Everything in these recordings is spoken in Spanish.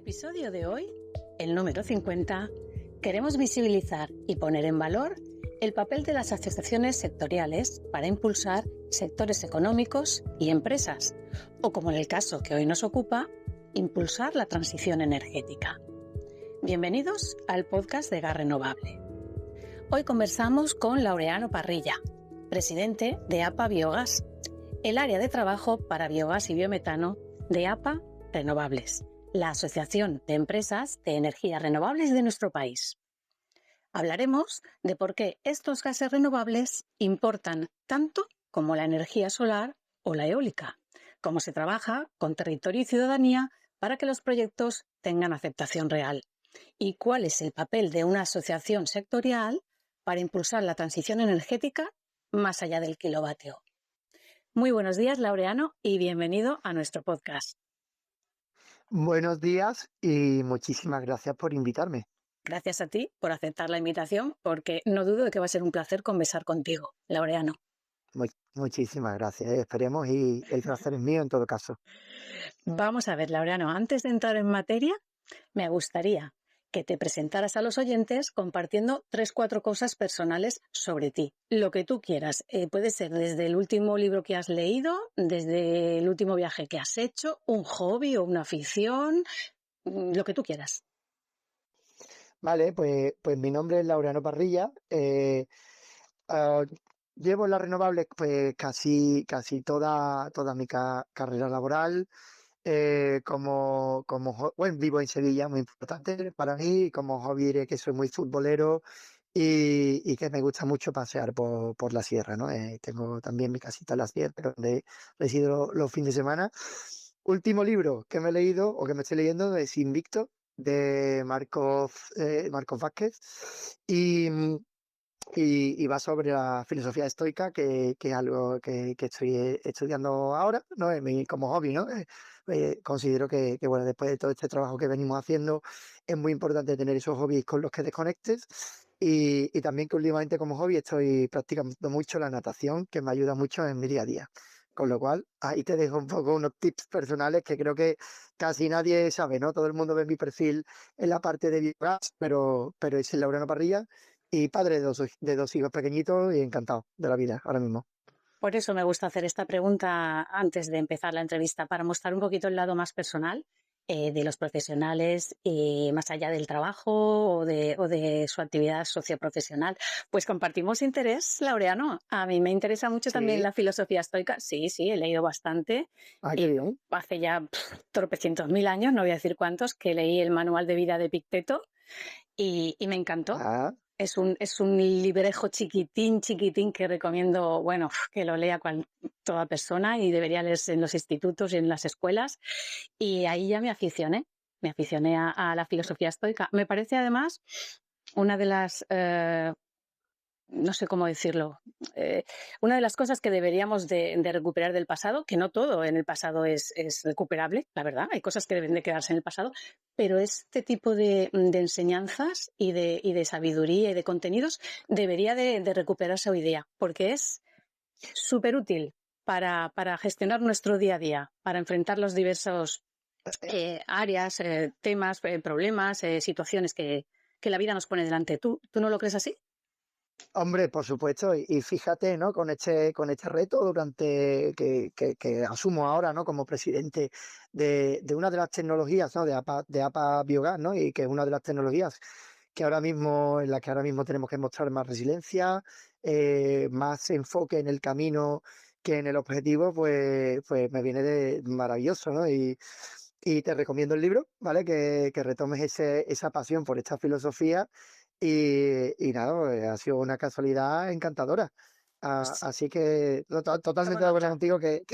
episodio de hoy, el número 50, queremos visibilizar y poner en valor el papel de las asociaciones sectoriales para impulsar sectores económicos y empresas, o como en el caso que hoy nos ocupa, impulsar la transición energética. Bienvenidos al podcast de Gas Renovable. Hoy conversamos con Laureano Parrilla, presidente de APA Biogas, el área de trabajo para biogás y biometano de APA Renovables, la Asociación de Empresas de Energías Renovables de nuestro país. Hablaremos de por qué estos gases renovables importan tanto como la energía solar o la eólica, cómo se trabaja con territorio y ciudadanía para que los proyectos tengan aceptación real y cuál es el papel de una asociación sectorial para impulsar la transición energética más allá del kilovatio. Muy buenos días, Laureano, y bienvenido a nuestro podcast. Buenos días y muchísimas gracias por invitarme. Gracias a ti por aceptar la invitación, porque no dudo de que va a ser un placer conversar contigo, Laureano. Muchísimas gracias. Esperemos y el placer es mío en todo caso. Vamos a ver, Laureano, antes de entrar en materia, me gustaría que te presentaras a los oyentes compartiendo 3-4 cosas personales sobre ti. Lo que tú quieras. Puede ser desde el último libro que has leído, desde el último viaje que has hecho, un hobby o una afición, lo que tú quieras. Vale, pues mi nombre es Laureano Parrilla. Llevo en las renovables pues casi toda mi carrera laboral. Bueno, vivo en Sevilla, muy importante para mí. Como hobby diré que soy muy futbolero y que me gusta mucho pasear por la sierra, ¿no? Tengo también mi casita en la sierra, donde resido los fines de semana. Último libro que me he leído o que me estoy leyendo es Invicto, de Marcos Vázquez. Y va sobre la filosofía estoica, que es algo que estoy estudiando ahora, ¿no? Como hobby, ¿no? Considero bueno, después de todo este trabajo que venimos haciendo, es muy importante tener esos hobbies con los que desconectes. Y también que últimamente como hobby estoy practicando mucho la natación, que me ayuda mucho en mi día a día. Con lo cual, ahí te dejo un poco unos tips personales que creo que casi nadie sabe, ¿no? Todo el mundo ve mi perfil en la parte de biogás, pero es el Laureano Parrilla. Y padre de dos hijos pequeñitos y encantado de la vida ahora mismo. Por eso me gusta hacer esta pregunta antes de empezar la entrevista, para mostrar un poquito el lado más personal de los profesionales, más allá del trabajo o de su actividad socioprofesional. Pues compartimos interés, Laureano. A mí me interesa mucho también Sí, la filosofía estoica. Sí, he leído bastante. qué Y bien. hace ya tropecientos mil años, no voy a decir cuántos, que leí el manual de vida de Epicteto y me encantó. Ah, Es un librejo chiquitín que recomiendo, bueno, que lo lea toda persona y debería leerse en los institutos y en las escuelas. Y ahí ya me aficioné a la filosofía estoica. Me parece además una de las, no sé cómo decirlo, una de las cosas que deberíamos de recuperar del pasado, que no todo en el pasado es recuperable, la verdad, hay cosas que deben de quedarse en el pasado, pero este tipo de enseñanzas y de sabiduría y de contenidos debería de recuperarse hoy día, porque es súper útil para gestionar nuestro día a día, para enfrentar los diversos áreas, temas, problemas, situaciones que la vida nos pone delante. ¿Tú no lo crees así? hombre, por supuesto, y fíjate, ¿no? Con este reto que asumo ahora, ¿no? Como presidente de una de las tecnologías, ¿no? De APA Biogas, ¿no? Y que es una de las tecnologías en las que ahora mismo tenemos que mostrar más resiliencia, más enfoque en el camino que en el objetivo, pues me viene de maravilloso, ¿no? Y te recomiendo el libro, ¿vale? Que retomes esa pasión por esta filosofía y nada, ha sido una casualidad encantadora. Así que totalmente Tomo de acuerdo nota. contigo que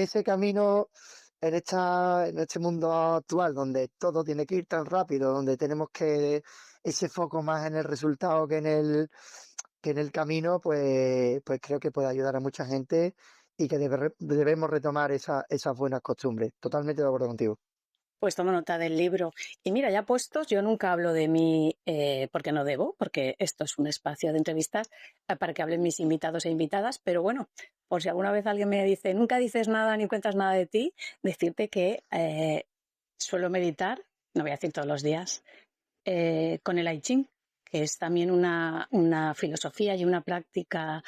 ese camino en este mundo actual donde todo tiene que ir tan rápido, donde tenemos que ese foco más en el resultado que en el camino, pues creo que puede ayudar a mucha gente y que debemos retomar esas buenas costumbres. Totalmente de acuerdo contigo. Pues tomo nota del libro. Y mira, ya puestos, yo nunca hablo de mí porque no debo, porque esto es un espacio de entrevistas para que hablen mis invitados e invitadas, pero bueno, por si alguna vez alguien me dice, nunca dices nada ni cuentas nada de ti, decirte que suelo meditar, no voy a decir todos los días, con el I Ching, que es también una filosofía y una práctica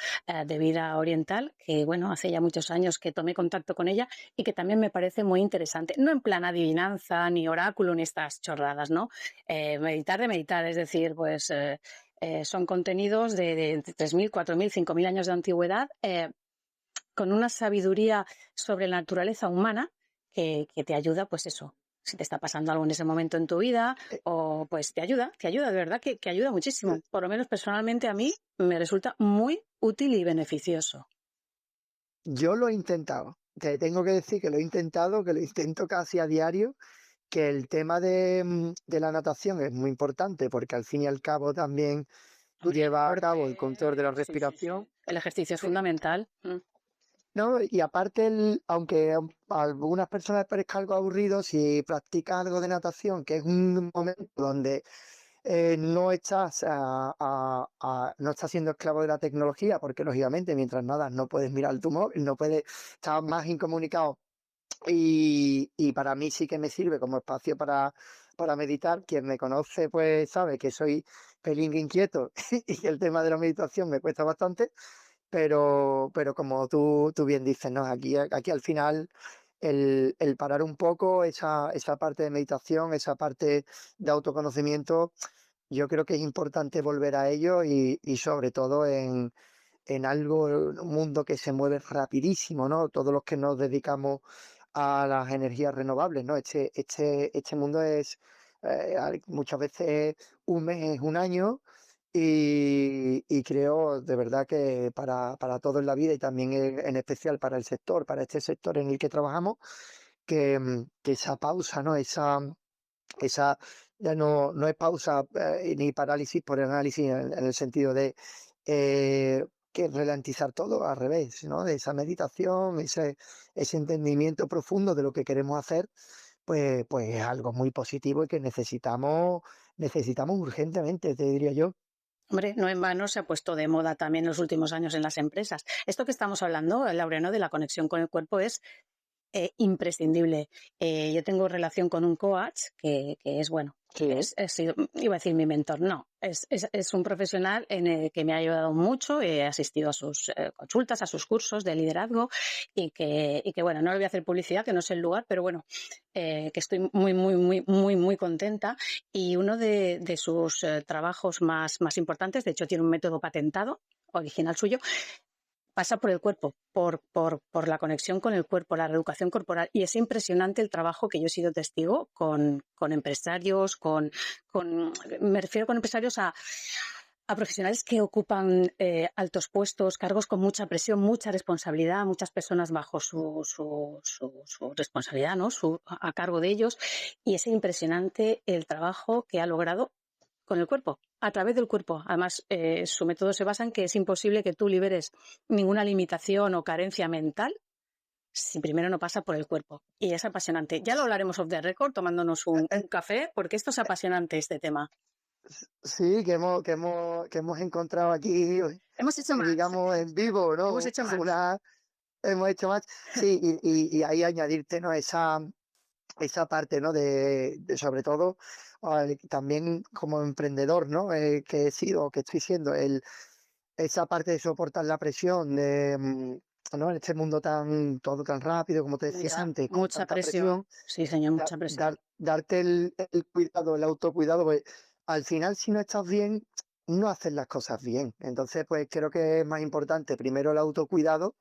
de vida oriental, que bueno, hace ya muchos años que tomé contacto con ella y que también me parece muy interesante. No en plan adivinanza, ni oráculo, ni estas chorradas, ¿no? Meditar de meditar, es decir, pues son contenidos de 3.000, 4.000, 5.000 años de antigüedad, con una sabiduría sobre la naturaleza humana que te ayuda, pues eso, si te está pasando algo en ese momento en tu vida, Eh, o pues te ayuda, de verdad que ayuda muchísimo. Por lo menos personalmente a mí me resulta muy útil y beneficioso. Yo lo he intentado. Te tengo que decir que lo he intentado, que lo intento casi a diario, que el tema de la natación es muy importante porque al fin y al cabo también tú Hombre, el llevas a cabo el deporte, control de la sí, sí, respiración. sí. El ejercicio es Sí. fundamental. No, y aparte, aunque a algunas personas les parezca algo aburrido, si practicas algo de natación, que es un momento donde no estás, no estás siendo esclavo de la tecnología, porque lógicamente mientras nadas no puedes mirar tu móvil, no puedes estar más incomunicado. Y para mí sí que me sirve como espacio para meditar. Quien me conoce, pues sabe que soy pelín inquieto y que el tema de la meditación me cuesta bastante. Pero como tú bien dices, ¿no? Aquí al final el parar un poco esa parte de meditación, esa parte de autoconocimiento, yo creo que es importante volver a ello y sobre todo en algo, un mundo que se mueve rapidísimo, ¿no? Todos los que nos dedicamos a las energías renovables, ¿no? Este mundo es muchas veces un mes es un año y creo de verdad que para todo en la vida y también en especial para el sector, para este sector en el que trabajamos, que esa pausa, ¿no? Esa ya no es pausa ni parálisis por el análisis en el sentido de que ralentizar todo al revés, ¿no? De esa meditación, ese entendimiento profundo de lo que queremos hacer, pues es algo muy positivo y que necesitamos urgentemente, te diría yo. Hombre, no en vano se ha puesto de moda también en los últimos años en las empresas. Esto que estamos hablando, Laureano, de la conexión con el cuerpo es imprescindible. Yo tengo relación con un coach que es, bueno, Sí, iba a decir mi mentor, no, es un profesional en el que me ha ayudado mucho, he asistido a sus consultas, a sus cursos de liderazgo y que, bueno, no le voy a hacer publicidad, que no es el lugar, pero bueno, que estoy muy, muy, muy, muy, muy contenta y uno de sus trabajos más importantes, de hecho tiene un método patentado, original suyo, pasa por el cuerpo, por la conexión con el cuerpo, la reeducación corporal. Y es impresionante el trabajo que yo he sido testigo con empresarios, me refiero con empresarios a profesionales que ocupan altos puestos, cargos con mucha presión, mucha responsabilidad, muchas personas bajo su responsabilidad, ¿no? A cargo de ellos. Y es impresionante el trabajo que ha logrado con el cuerpo, a través del cuerpo. Además, su método se basa en que es imposible que tú liberes ninguna limitación o carencia mental si primero no pasa por el cuerpo. Y es apasionante. Ya lo hablaremos off the record tomándonos un café, porque esto es apasionante, este tema. sí, que hemos encontrado aquí, Hemos hecho más, digamos, en vivo, hemos ¿no? hecho más. Una, hemos hecho más. Sí, y ahí añadirte, ¿no? Esa parte, ¿no? De sobre todo, también como emprendedor, ¿no? Que he sido, que estoy siendo, esa parte de soportar la presión ¿no? En este mundo todo tan rápido, como te decía Mucha, antes, con mucha tanta presión. presión, Sí, señor, mucha presión. darte el cuidado, el autocuidado, pues al final si no estás bien, no haces las cosas bien. Entonces, pues creo que es más importante primero el autocuidado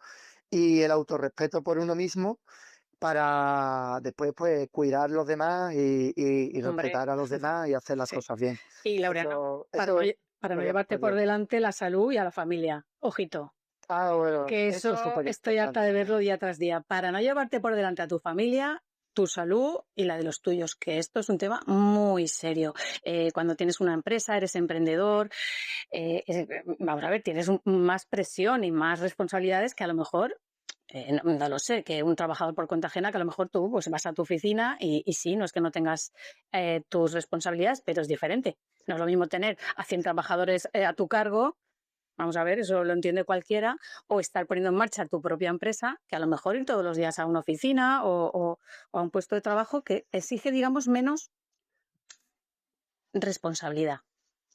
y el autorrespeto por uno mismo para después pues cuidar a los demás y Hombre, respetar a los demás y hacer las sí. cosas bien. Y Laureano, Eso para no lo llevo llevarte súper por bien. delante la salud y a la familia. Ojito. Bueno, Que eso es eso súper estoy harta de importante. verlo día tras día. Para no llevarte por delante a tu familia, tu salud y la de los tuyos, que esto es un tema muy serio. Cuando tienes una empresa, eres emprendedor, vamos a ver, tienes más presión y más responsabilidades que a lo mejor, no lo sé, que un trabajador por cuenta ajena, que a lo mejor tú pues, vas a tu oficina y sí, no es que no tengas tus responsabilidades, pero es diferente. No es lo mismo tener a 100 trabajadores a tu cargo Vamos a ver, eso lo entiende cualquiera, o estar poniendo en marcha tu propia empresa, que a lo mejor ir todos los días a una oficina o a un puesto de trabajo que exige, digamos, menos responsabilidad.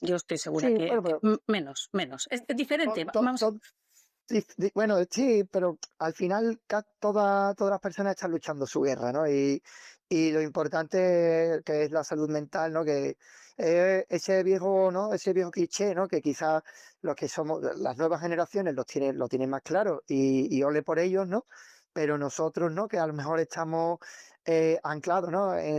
Yo estoy segura Sí, que, bueno, pero menos. Es diferente. to- to- Vamos, to- sí, bueno, sí, pero al final todas las personas están luchando su guerra, ¿no? Y lo importante que es la salud mental, ¿no? Que ese viejo, ¿no? Ese viejo cliché, ¿no? Que quizás los que somos, las nuevas generaciones lo tienen más claro y ole por ellos, ¿no? Pero nosotros, ¿no? Que a lo mejor estamos anclados, ¿no? En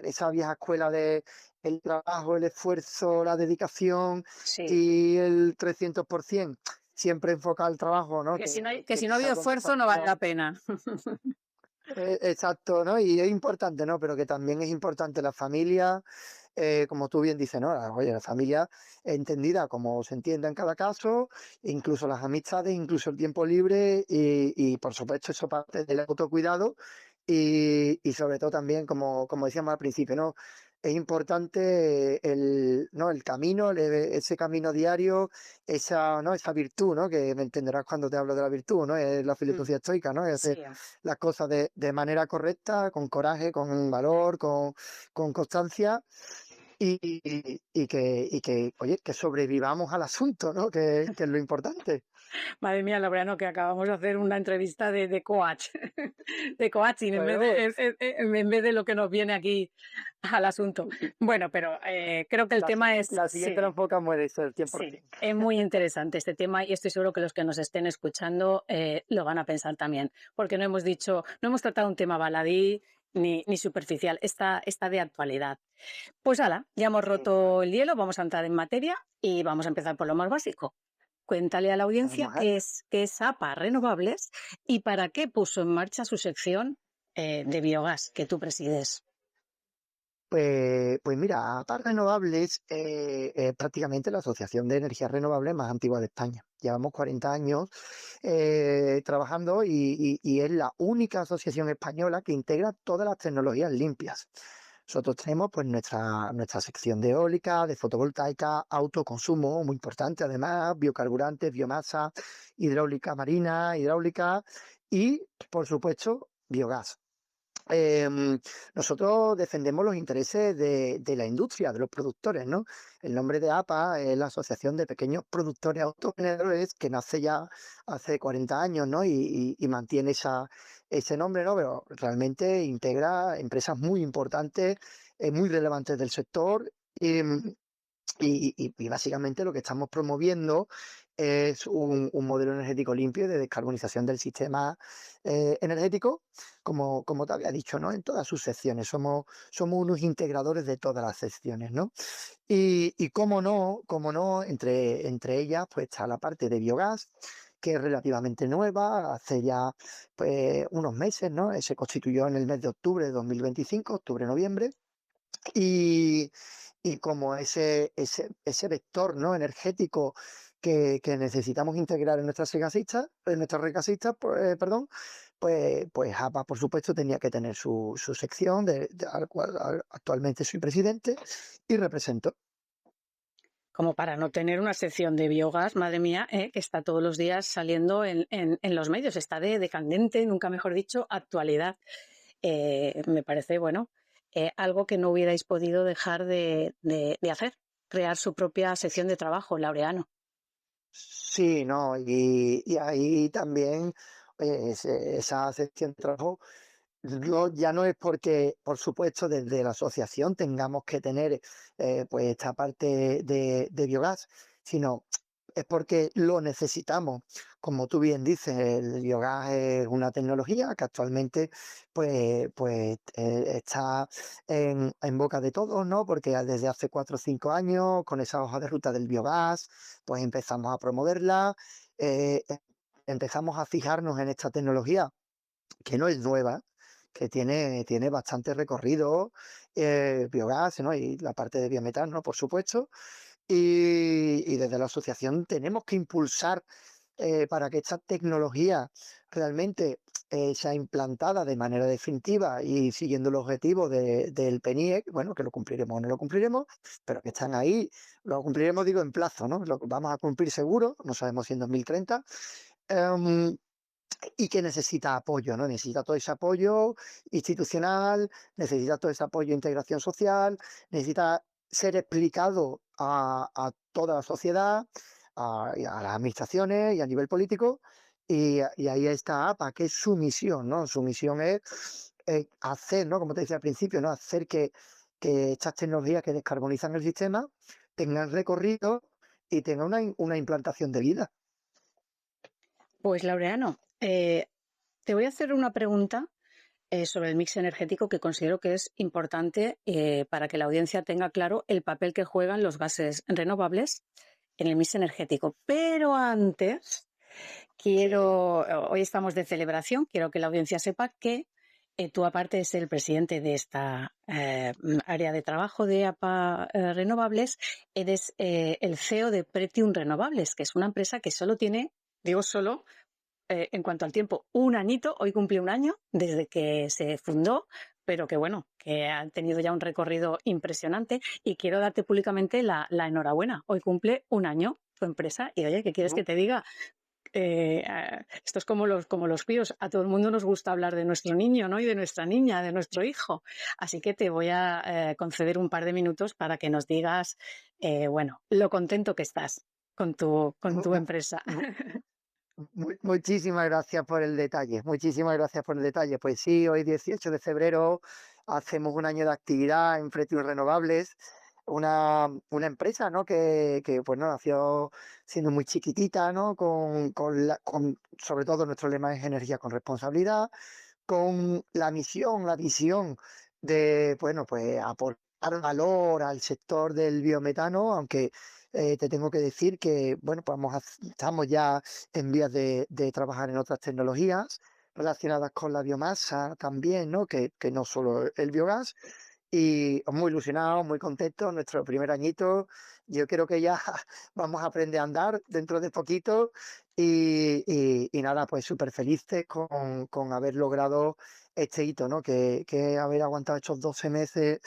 esa vieja escuela de el trabajo, el esfuerzo, la dedicación sí. y el 300% siempre enfocado al trabajo, ¿no? Que Que si no ha quizá habido cuando esfuerzo no vale la pena. exacto, ¿no? Y es importante, ¿no? Pero que también es importante la familia, como tú bien dices, ¿no? Oye, la familia entendida como se entienda en cada caso, incluso las amistades, incluso el tiempo libre y por supuesto eso parte del autocuidado y sobre todo también, como decíamos al principio, ¿no? Es importante ¿no? El camino, ese camino diario, esa, ¿no? Esa virtud, ¿no? Que me entenderás cuando te hablo de la virtud, ¿no? Es la Mm, filosofía estoica, ¿no? Es sí. las cosas de manera correcta, con coraje, con valor, con constancia y que, oye, que sobrevivamos al asunto, ¿no? Que es lo importante. Madre mía, Laureano, que acabamos de hacer una entrevista de coach, de coaching, Bueno, pues, en vez de lo que nos viene aquí al asunto. Bueno, pero creo que el tema es, la siguiente la sí, enfocamos en eso, el sí, 100%. es muy interesante este tema y estoy seguro que los que nos estén escuchando lo van a pensar también, porque no hemos dicho, no hemos tratado un tema baladí ni superficial, está de actualidad. Pues hala, ya hemos roto el hielo, vamos a entrar en materia y vamos a empezar por lo más básico. Cuéntale a la audiencia Vamos a ver. qué es APA Renovables y para qué puso en marcha su sección de biogás que tú presides. Pues mira, APA Renovables es prácticamente la asociación de energías renovables más antigua de España. Llevamos 40 años trabajando y es la única asociación española que integra todas las tecnologías limpias. Nosotros tenemos pues nuestra sección de eólica, de fotovoltaica, autoconsumo, muy importante además, biocarburantes, biomasa, hidráulica marina, hidráulica y, por supuesto, biogás. Em, Nosotros defendemos los intereses de la industria, de los productores, ¿no? El nombre de APA es la Asociación de Pequeños Productores Autogeneradores que nace ya hace 40 años, ¿no? Y mantiene ese nombre, ¿no? Pero realmente integra empresas muy importantes, muy relevantes del sector. Y básicamente lo que estamos promoviendo es un modelo energético limpio y de descarbonización del sistema energético, como te había dicho, ¿no? En todas sus secciones. Somos unos integradores de todas las secciones, ¿no? Y cómo no, entre ellas, pues está la parte de biogás, que es relativamente nueva, hace ya pues unos meses, ¿no? Se constituyó en el mes de octubre de 2025, octubre-noviembre. Y, y como ese vector, ¿no? Energético que necesitamos integrar en nuestras regasistas, perdón, pues APA, por supuesto, tenía que tener su sección, al cual actualmente soy presidente y represento. Como para no tener una sección de biogás, madre mía, que está todos los días saliendo en los medios, está de candente, nunca mejor dicho, actualidad. Me parece, bueno, algo que no hubierais podido dejar de hacer, crear su propia sección de trabajo, Laureano. Sí, no, y ahí también esa sección de trabajo. Ya no es porque, por supuesto, desde la asociación tengamos que tener pues esta parte de biogás, sino es porque lo necesitamos. Como tú bien dices, el biogás es una tecnología que actualmente está en boca de todos, ¿no? Porque desde hace 4 o 5 años, con esa hoja de ruta del biogás, pues empezamos a promoverla, empezamos a fijarnos en esta tecnología que no es nueva, que tiene bastante recorrido, biogás, ¿no? Y la parte de biometano, por supuesto. Y desde la asociación tenemos que impulsar para que esta tecnología realmente sea implantada de manera definitiva y siguiendo el objetivo del PNIEC, bueno, que lo cumpliremos o no lo cumpliremos, pero que están ahí, lo cumpliremos, digo, en plazo, ¿no? Lo vamos a cumplir seguro, no sabemos si en 2030, em, y que necesita apoyo, ¿no? Necesita todo ese apoyo institucional, necesita todo ese apoyo de integración social, necesita ser explicado a toda la sociedad, y a las administraciones y a nivel político, y ahí está APA, que es su misión, ¿no? Su misión es hacer, ¿no? Como te decía al principio, ¿no? Hacer que estas tecnologías que descarbonizan el sistema tengan recorrido y tengan una implantación de vida. Pues Laureano, te voy a hacer una pregunta sobre el mix energético que considero que es importante para que la audiencia tenga claro el papel que juegan los gases renovables en el mix energético. Pero antes, hoy estamos de celebración, quiero que la audiencia sepa que tú, aparte de ser el presidente de esta área de trabajo de APA Renovables, eres el CEO de Pretium Renovables, que es una empresa que solo tiene, digo solo, en cuanto al tiempo, un añito, hoy cumple un año desde que se fundó, pero que bueno, que ha tenido ya un recorrido impresionante y quiero darte públicamente la enhorabuena. Hoy cumple un año tu empresa y oye, ¿qué quieres que te diga? Esto es como los críos, a todo el mundo nos gusta hablar de nuestro niño, ¿no? Y de nuestra niña, de nuestro hijo. Así que te voy a conceder un par de minutos para que nos digas, bueno, lo contento que estás con tu empresa. Muchísimas gracias por el detalle, muchísimas gracias por el detalle. Pues sí, hoy 18 de febrero hacemos un año de actividad en Pretium Renovables, una empresa, ¿no? que pues, ¿no? Nació siendo muy chiquitita, ¿no? Con sobre todo nuestro lema es energía con responsabilidad, con la misión, la visión de, bueno, pues aportar valor al sector del biometano, aunque te tengo que decir que, bueno, pues estamos ya en vías de trabajar en otras tecnologías relacionadas con la biomasa también, ¿no? Que no solo el biogás. Y muy ilusionado, muy contento, nuestro primer añito. Yo creo que ya vamos a aprender a andar dentro de poquito y nada, pues súper felices con haber logrado este hito, ¿no? Que haber aguantado estos 12 meses,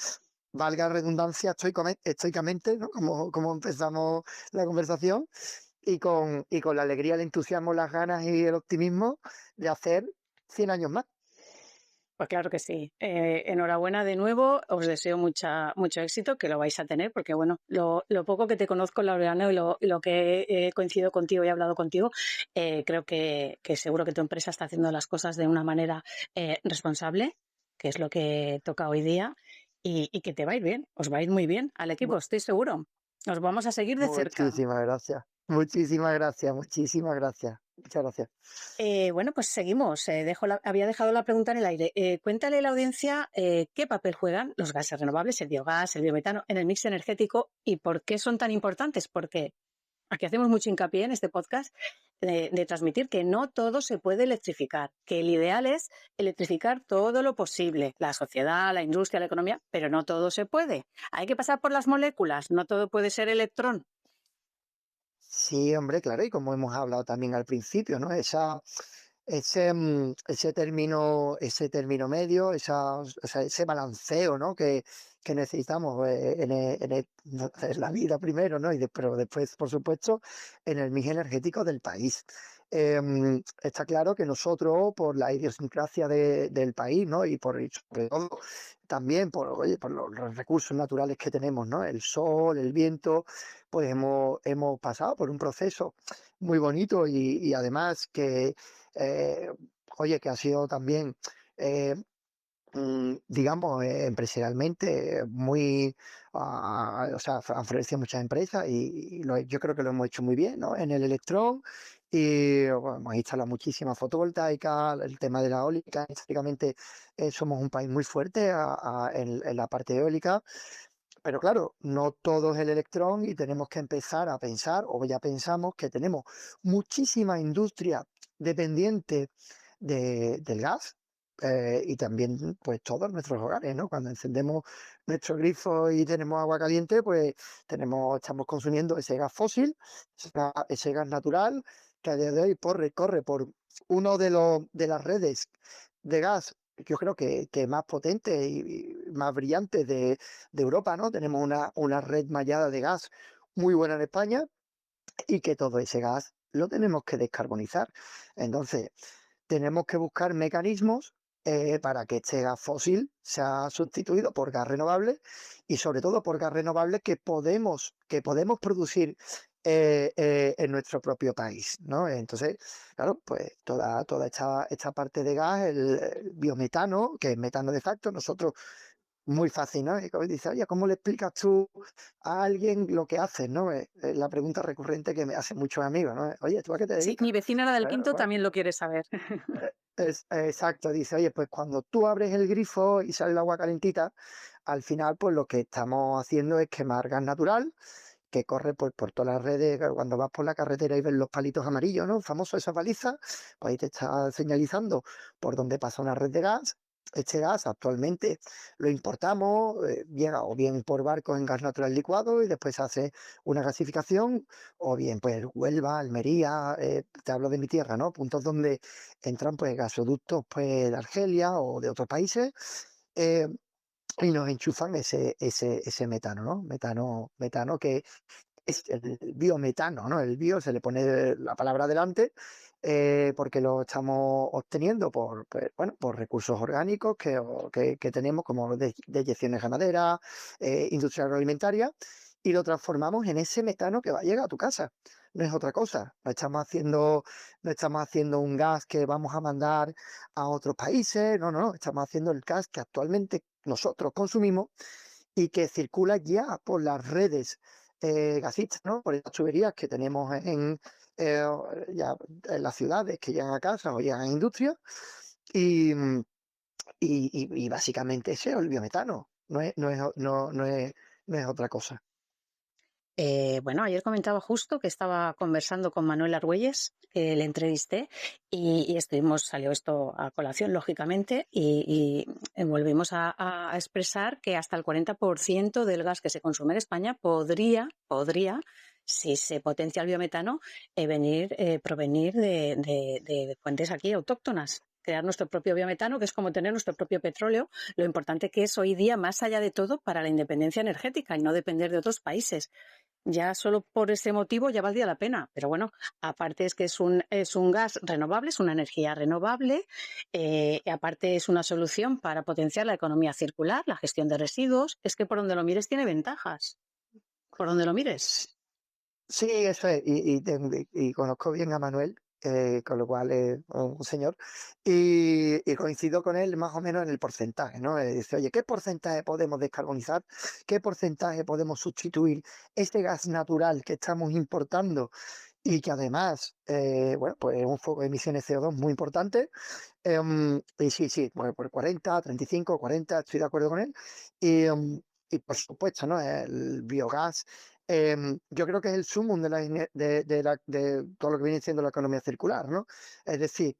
valga la redundancia, estoicamente, ¿no? Como empezamos la conversación, y con la alegría, el entusiasmo, las ganas y el optimismo de hacer 100 años más. Pues claro que sí. Enhorabuena de nuevo, os deseo mucho éxito, que lo vais a tener, porque bueno, lo poco que te conozco, Laureano, y lo que he coincidido contigo y he hablado contigo, creo que seguro que tu empresa está haciendo las cosas de una manera responsable, que es lo que toca hoy día, y que te va a ir bien, os va a ir muy bien al equipo, Mu- estoy seguro. Nos vamos a seguir de cerca. Muchísimas gracias. Muchísimas gracias, muchísimas gracias. Muchas gracias. Bueno, pues seguimos. Había dejado la pregunta en el aire. Cuéntale a la audiencia qué papel juegan los gases renovables, el biogás, el biometano en el mix energético y por qué son tan importantes. Porque aquí hacemos mucho hincapié en este podcast de transmitir que no todo se puede electrificar, que el ideal es electrificar todo lo posible, la sociedad, la industria, la economía, pero no todo se puede. Hay que pasar por las moléculas, no todo puede ser electrón. Sí, hombre, claro, y como hemos hablado también al principio, ¿no? Ese término medio, ese balanceo, ¿no? Que necesitamos no, en la vida primero, ¿no? Pero después, por supuesto, en el mix energético del país. Está claro que nosotros, por la idiosincrasia del país, ¿no? Y sobre todo también oye, por los recursos naturales que tenemos, ¿no? El sol, el viento, pues hemos pasado por un proceso muy bonito y además eh, oye, que ha sido también, eh, digamos, empresarialmente muy, o sea, han florecido muchas empresas yo creo que lo hemos hecho muy bien, ¿no? En el electrón y bueno, hemos instalado muchísima fotovoltaica, el tema de la eólica, históricamente somos un país muy fuerte en la parte eólica, pero claro, no todo es el electrón y tenemos que empezar a pensar, o ya pensamos que tenemos muchísima industria dependiente del gas, y también pues todos nuestros hogares, ¿no? Cuando encendemos nuestro grifo y tenemos agua caliente, pues estamos consumiendo ese gas fósil, ese gas natural, que a día de hoy corre por uno de las redes de gas, yo creo que más potente y más brillante de Europa, ¿no? Tenemos una red mallada de gas muy buena en España y que todo ese gas lo tenemos que descarbonizar. Entonces, tenemos que buscar mecanismos para que este gas fósil sea sustituido por gas renovable y sobre todo por gas renovable que podemos producir en nuestro propio país, ¿no? Entonces, claro, pues toda esta parte de gas, el biometano, que es metano de facto, nosotros muy fácil, ¿no? Y como dice, oye, ¿cómo le explicas tú a alguien lo que haces, ¿no? Es la pregunta recurrente que me hacen muchos amigos, ¿no? Oye, ¿tú a qué te Sí, dedicas? mi vecina, la del Bueno, quinto, pues, también lo quiere saber. exacto, dice, oye, pues cuando tú abres el grifo y sale el agua calentita, al final, pues lo que estamos haciendo es quemar gas natural que corre pues, por todas las redes. Claro, cuando vas por la carretera y ves los palitos amarillos, ¿no? Famoso esa baliza, pues ahí te está señalizando por dónde pasa una red de gas. Este gas actualmente lo importamos, bien por barcos en gas natural licuado y después se hace una gasificación, o bien pues Huelva, Almería, te hablo de mi tierra, ¿no? Puntos donde entran pues gasoductos pues de Argelia o de otros países. eh, y nos enchufan ese metano, ¿no? Metano que es el biometano, ¿no? El bio se le pone la palabra delante porque lo estamos obteniendo pues, bueno, por recursos orgánicos que tenemos como deyecciones ganaderas, industria agroalimentaria, y lo transformamos en ese metano que va a llegar a tu casa. No es otra cosa. No estamos haciendo un gas que vamos a mandar a otros países. No, no, no. Estamos haciendo el gas que actualmente nosotros consumimos y que circula ya por las redes gasistas, ¿no? Por las tuberías que tenemos eh, ya en las ciudades que llegan a casa o llegan a industrias y, y básicamente ese es el biometano, no es otra cosa. Bueno, ayer comentaba justo que estaba conversando con Manuel Argüelles, que le entrevisté, salió esto a colación, lógicamente, y volvimos a expresar que hasta el 40% del gas que se consume en España podría, si se potencia el biometano, provenir de fuentes aquí autóctonas. Crear nuestro propio biometano, que es como tener nuestro propio petróleo, lo importante que es hoy día, más allá de todo, para la independencia energética y no depender de otros países. Ya solo por ese motivo ya valdría la pena. Pero bueno, aparte es que es un gas renovable, es una energía renovable, y aparte es una solución para potenciar la economía circular, la gestión de residuos. Es que por donde lo mires tiene ventajas, por donde lo mires. Sí, eso es, y conozco bien a Manuel, con lo cual es un señor, y coincido con él más o menos en el porcentaje, ¿no? Dice, oye, ¿qué porcentaje podemos descarbonizar? ¿Qué porcentaje podemos sustituir este gas natural que estamos importando y que además, bueno, pues es un foco de emisiones CO2 muy importante? Y sí, sí, bueno, por 40, 35, 40, estoy de acuerdo con él. Y, y por supuesto, ¿no? El biogás, yo creo que es el sumum de todo lo que viene siendo la economía circular, ¿no? Es decir,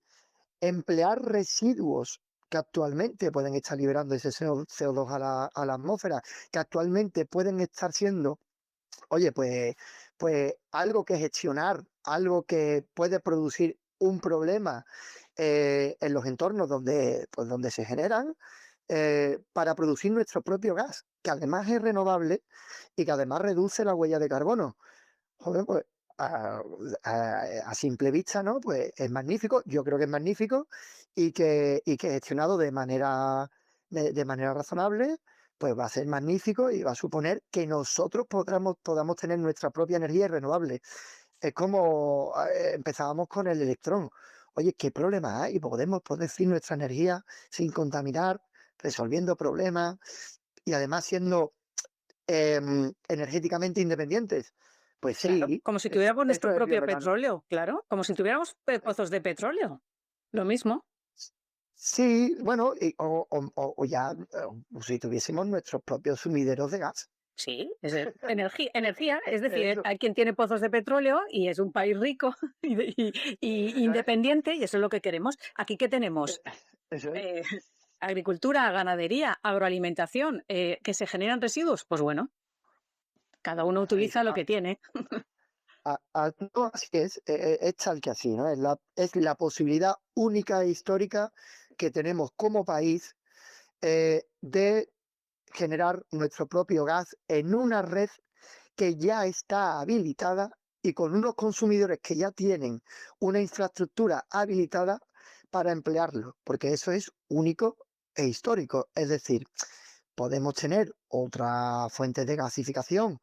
emplear residuos que actualmente pueden estar liberando ese CO2 a la atmósfera, que actualmente pueden estar siendo, oye, pues algo que gestionar, algo que puede producir un problema en los entornos donde se generan, para producir nuestro propio gas, que además es renovable y que además reduce la huella de carbono. Joder, pues a, a simple vista, ¿no? Pues es magnífico, yo creo que es magnífico y que gestionado de manera razonable, pues va a ser magnífico y va a suponer que nosotros podamos tener nuestra propia energía renovable. Es como empezábamos con el electrón. Oye, ¿qué problema hay? Podemos producir nuestra energía sin contaminar, resolviendo problemas y además siendo energéticamente independientes. Pues Claro, sí, como si tuviéramos eso nuestro es propio biometano. petróleo, claro, como si tuviéramos pozos de petróleo. Lo mismo. Sí, bueno, o ya, si tuviésemos nuestros propios sumideros de gas. Sí, energía, es decir, Eso, hay quien tiene pozos de petróleo y es un país rico y eso es, independiente, y eso es lo que queremos. Aquí, ¿qué eh, tenemos? eso es. Eh, Agricultura, ganadería, agroalimentación, que se generan residuos. Pues bueno, cada uno Ahí, utiliza lo que tiene. no, así es tal que así, ¿no? Es la posibilidad única e histórica que tenemos como país de generar nuestro propio gas en una red que ya está habilitada y con unos consumidores que ya tienen una infraestructura habilitada para emplearlo, porque eso es único e histórico. Es decir, podemos tener otra fuente de gasificación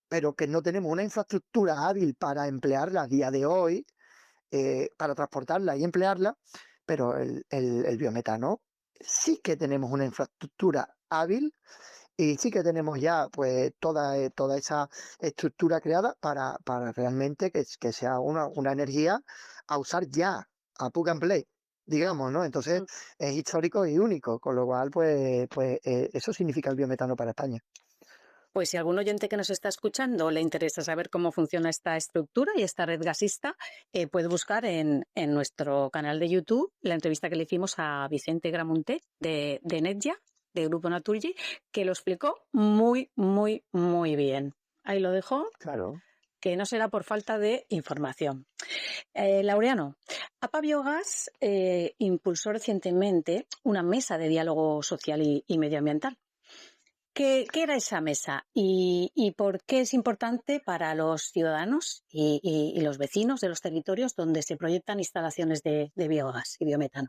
pero que no tenemos una infraestructura hábil para emplearla a día de hoy, para transportarla y emplearla, pero el biometano sí que tenemos una infraestructura hábil y sí que tenemos ya pues toda esa estructura creada para realmente que sea una energía a usar ya, a plug and play, digamos, ¿no? Entonces es histórico y único, con lo cual pues eso significa el biometano para España. Pues si algún oyente que nos está escuchando le interesa saber cómo funciona esta estructura y esta red gasista, puede buscar en nuestro canal de YouTube la entrevista que le hicimos a Vicente Gramonté de Netja, de Grupo Naturgy, que lo explicó muy, muy, muy bien. Ahí lo dejo, Claro. que no será por falta de información. Laureano, APA Biogas impulsó recientemente una mesa de diálogo social y medioambiental. ¿Qué era esa mesa y por qué es importante para los ciudadanos y los vecinos de los territorios donde se proyectan instalaciones de biogás y biometano?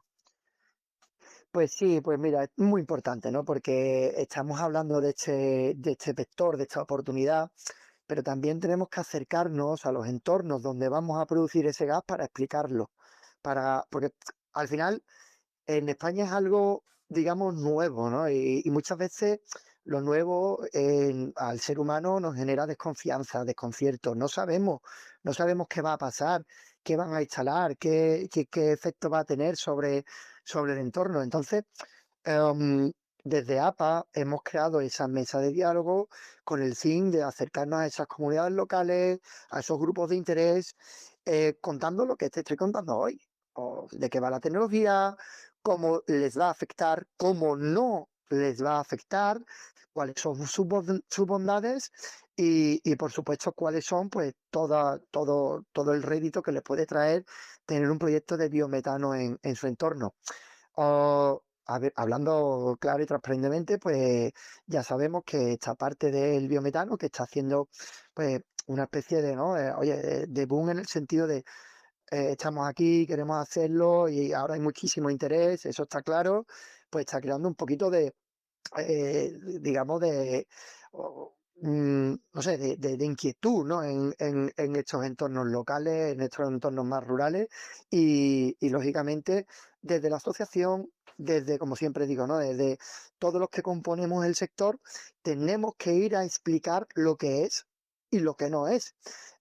Pues sí, pues mira, es muy importante, ¿no? Porque estamos hablando de este vector, de esta oportunidad, pero también tenemos que acercarnos a los entornos donde vamos a producir ese gas para explicarlo. Porque al final en España es algo, digamos, nuevo, ¿no? Y muchas veces lo nuevo al ser humano nos genera desconfianza, desconcierto. No sabemos qué va a pasar, qué van a instalar, qué efecto va a tener sobre el entorno. Entonces, em, desde APA hemos creado esa mesa de diálogo con el fin de acercarnos a esas comunidades locales, a esos grupos de interés, contando lo que te estoy contando hoy, o de qué va la tecnología, cómo les va a afectar, cómo no les va a afectar, cuáles son sus bondades y, por supuesto, cuáles son pues todo el rédito que les puede traer tener un proyecto de biometano en su entorno. A ver, hablando claro y transparentemente, pues ya sabemos que esta parte del biometano que está haciendo pues una especie de, ¿no? Oye, de boom en el sentido de estamos aquí, queremos hacerlo y ahora hay muchísimo interés, eso está claro, pues está creando un poquito digamos, no sé, de inquietud, ¿no? En estos entornos locales, en estos entornos más rurales y lógicamente, desde la asociación, desde, como siempre digo, ¿no? Desde todos los que componemos el sector, tenemos que ir a explicar lo que es y lo que no es.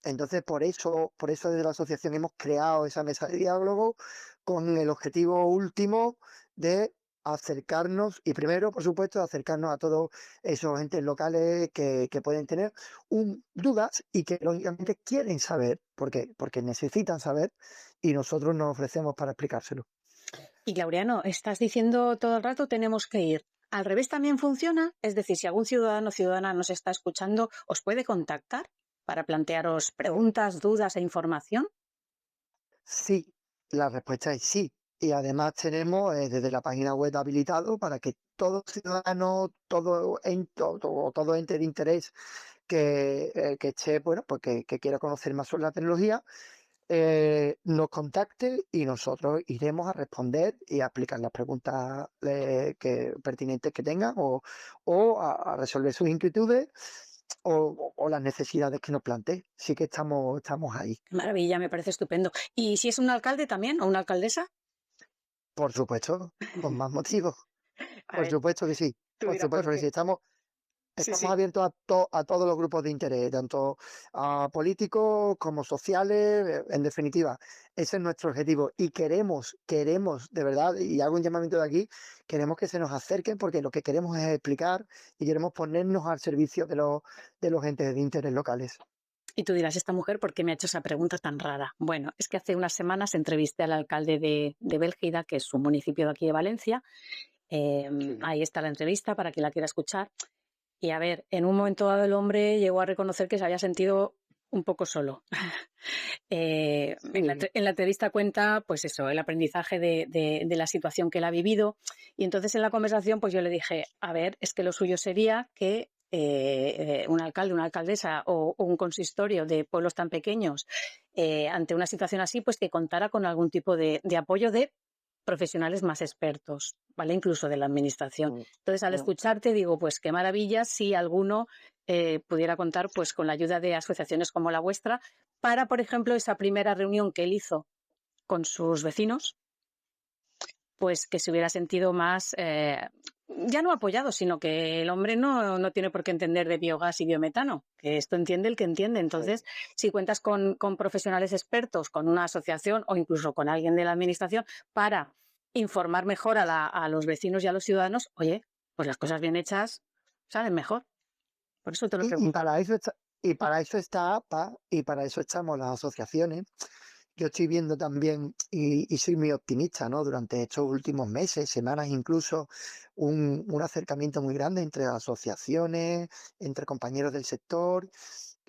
Entonces, por eso desde la asociación hemos creado esa mesa de diálogo con el objetivo último de acercarnos y primero, por supuesto, acercarnos a todos esos entes locales que pueden tener dudas y que lógicamente quieren saber, porque necesitan saber y nosotros nos ofrecemos para explicárselo. Y Laureano, estás diciendo todo el rato tenemos que ir. ¿Al revés también funciona? Es decir, si algún ciudadano o ciudadana nos está escuchando, ¿os puede contactar para plantearos preguntas, dudas e información? Sí, la respuesta es sí. Y además tenemos desde la página web habilitado para que todo ciudadano, todo ente de interés que esté, bueno, pues que quiera conocer más sobre la tecnología, nos contacte y nosotros iremos a responder y a explicar las preguntas pertinentes que tengan o a resolver sus inquietudes o las necesidades que nos planteen. Sí que estamos ahí. Maravilla, me parece estupendo. ¿Y si es un alcalde también o una alcaldesa? Por supuesto, con más motivos. A Por ver, supuesto que sí. tú Por dirás supuesto por que sí. qué. Estamos, Sí, estamos sí. abiertos a todos los grupos de interés, tanto a políticos como sociales, en definitiva. Ese es nuestro objetivo. Y queremos, de verdad, y hago un llamamiento de aquí, queremos que se nos acerquen porque lo que queremos es explicar y queremos ponernos al servicio de los entes de interés locales. Y tú dirás, esta mujer, ¿por qué me ha hecho esa pregunta tan rara? Bueno, es que hace unas semanas entrevisté al alcalde de Bélgida, que es un municipio de aquí de Valencia. Sí. Ahí está la entrevista para quien la quiera escuchar. Y a ver, en un momento dado el hombre llegó a reconocer que se había sentido un poco solo. Sí. En la entrevista cuenta, pues eso, el aprendizaje de la situación que él ha vivido. Y entonces en la conversación, pues yo le dije, a ver, es que lo suyo sería que un alcalde, una alcaldesa o un consistorio de pueblos tan pequeños, ante una situación así, pues que contara con algún tipo de apoyo de profesionales más expertos, ¿vale? Incluso de la administración. Mm, Entonces, al mm. escucharte, digo, pues qué maravilla si alguno pudiera contar pues con la ayuda de asociaciones como la vuestra para, por ejemplo, esa primera reunión que él hizo con sus vecinos, pues que se hubiera sentido más, ya no apoyado, sino que el hombre no tiene por qué entender de biogás y biometano, que esto entiende el que entiende. Entonces, Sí. si cuentas con profesionales expertos, con una asociación o incluso con alguien de la administración para informar mejor a los vecinos y a los ciudadanos, oye, pues las cosas bien hechas salen mejor. Por eso te lo Y pregunto. para eso está, y para eso está APA y para eso estamos las asociaciones. Yo estoy viendo también, y soy muy optimista, ¿no? Durante estos últimos meses, semanas incluso, un acercamiento muy grande entre asociaciones, entre compañeros del sector,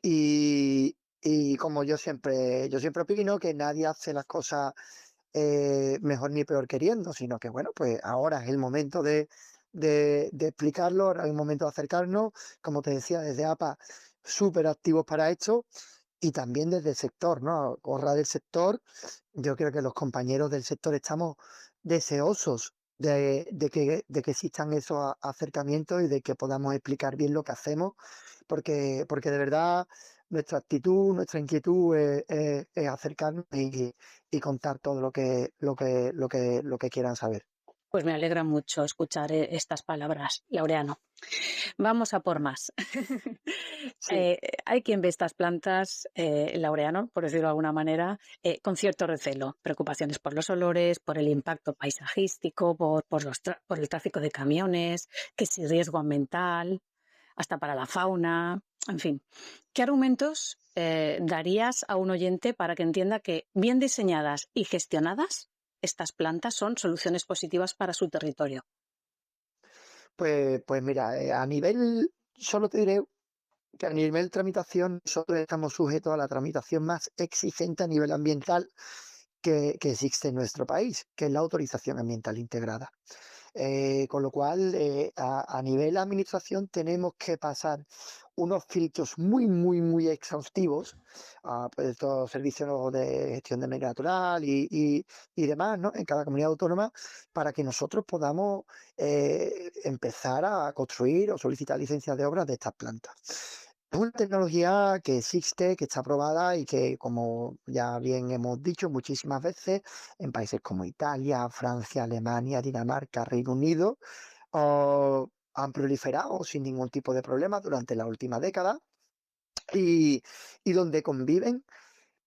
y como yo siempre opino que nadie hace las cosas mejor ni peor queriendo, sino que bueno, pues ahora es el momento de explicarlo, ahora es el momento de acercarnos, como te decía, desde APA, súper activos para esto y también desde el sector, ¿no? Corra del sector, yo creo que los compañeros del sector estamos deseosos de que existan esos acercamientos y de que podamos explicar bien lo que hacemos, porque de verdad nuestra actitud, nuestra inquietud es acercarnos y contar todo lo que quieran saber. Pues me alegra mucho escuchar estas palabras, Laureano. Vamos a por Mm. más. Sí. Hay quien ve estas plantas, Laureano, por decirlo de alguna manera, con cierto recelo, preocupaciones por los olores, por el impacto paisajístico, por el tráfico de camiones, que si riesgo ambiental, hasta para la fauna, en fin. ¿Qué argumentos darías a un oyente para que entienda que bien diseñadas y gestionadas, estas plantas son soluciones positivas para su territorio? Pues mira, solo te diré que a nivel tramitación, nosotros estamos sujetos a la tramitación más exigente a nivel ambiental que existe en nuestro país, que es la autorización ambiental integrada. Con lo cual, a nivel administración tenemos que pasar unos filtros muy, muy, muy exhaustivos, pues estos servicios de gestión de medio natural y demás, ¿no? En cada comunidad autónoma, para que nosotros podamos empezar a construir o solicitar licencias de obras de estas plantas. Es una tecnología que existe, que está aprobada y que, como ya bien hemos dicho muchísimas veces, en países como Italia, Francia, Alemania, Dinamarca, Reino Unido, han proliferado sin ningún tipo de problema durante la última década y donde conviven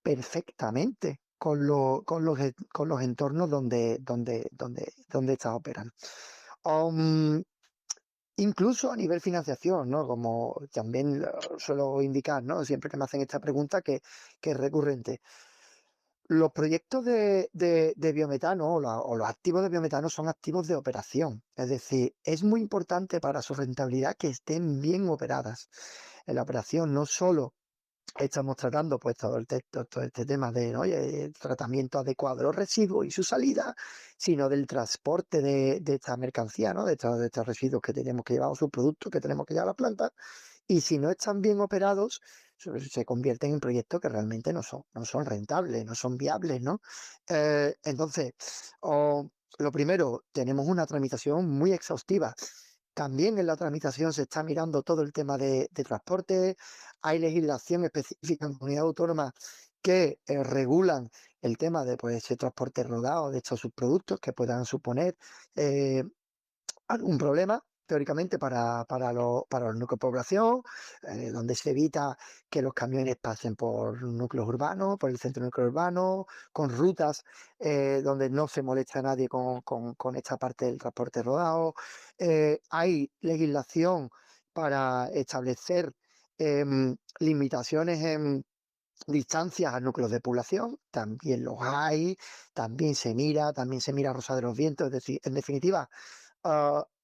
perfectamente con los entornos donde estas operan. Um, Incluso a nivel financiación, ¿no? Como también suelo indicar, ¿no? Siempre que me hacen esta pregunta que es recurrente. Los proyectos de biometano o los activos de biometano son activos de operación. Es decir, es muy importante para su rentabilidad que estén bien operadas. En la operación no solo estamos tratando pues todo este tema de, ¿no? Oye, el tratamiento adecuado de los residuos y su salida, sino del transporte de esta mercancía, ¿no? De estos residuos que tenemos que llevar o subproductos que tenemos que llevar a la planta. Y si no están bien operados, se convierten en proyectos que realmente no son rentables, no son viables, ¿no? Entonces, lo primero, tenemos una tramitación muy exhaustiva. También en la tramitación se está mirando todo el tema de transporte. Hay legislación específica en comunidad autónoma que regulan el tema de pues, ese transporte rodado de estos subproductos que puedan suponer eh, algún problema, teóricamente, para los núcleos de población, donde se evita que los camiones pasen por núcleos urbanos, por el centro núcleo urbano, con rutas donde no se molesta a nadie con esta parte del transporte rodado. Hay legislación para establecer limitaciones en distancias a núcleos de población, también los hay, también se mira Rosa de los Vientos, es decir, en definitiva,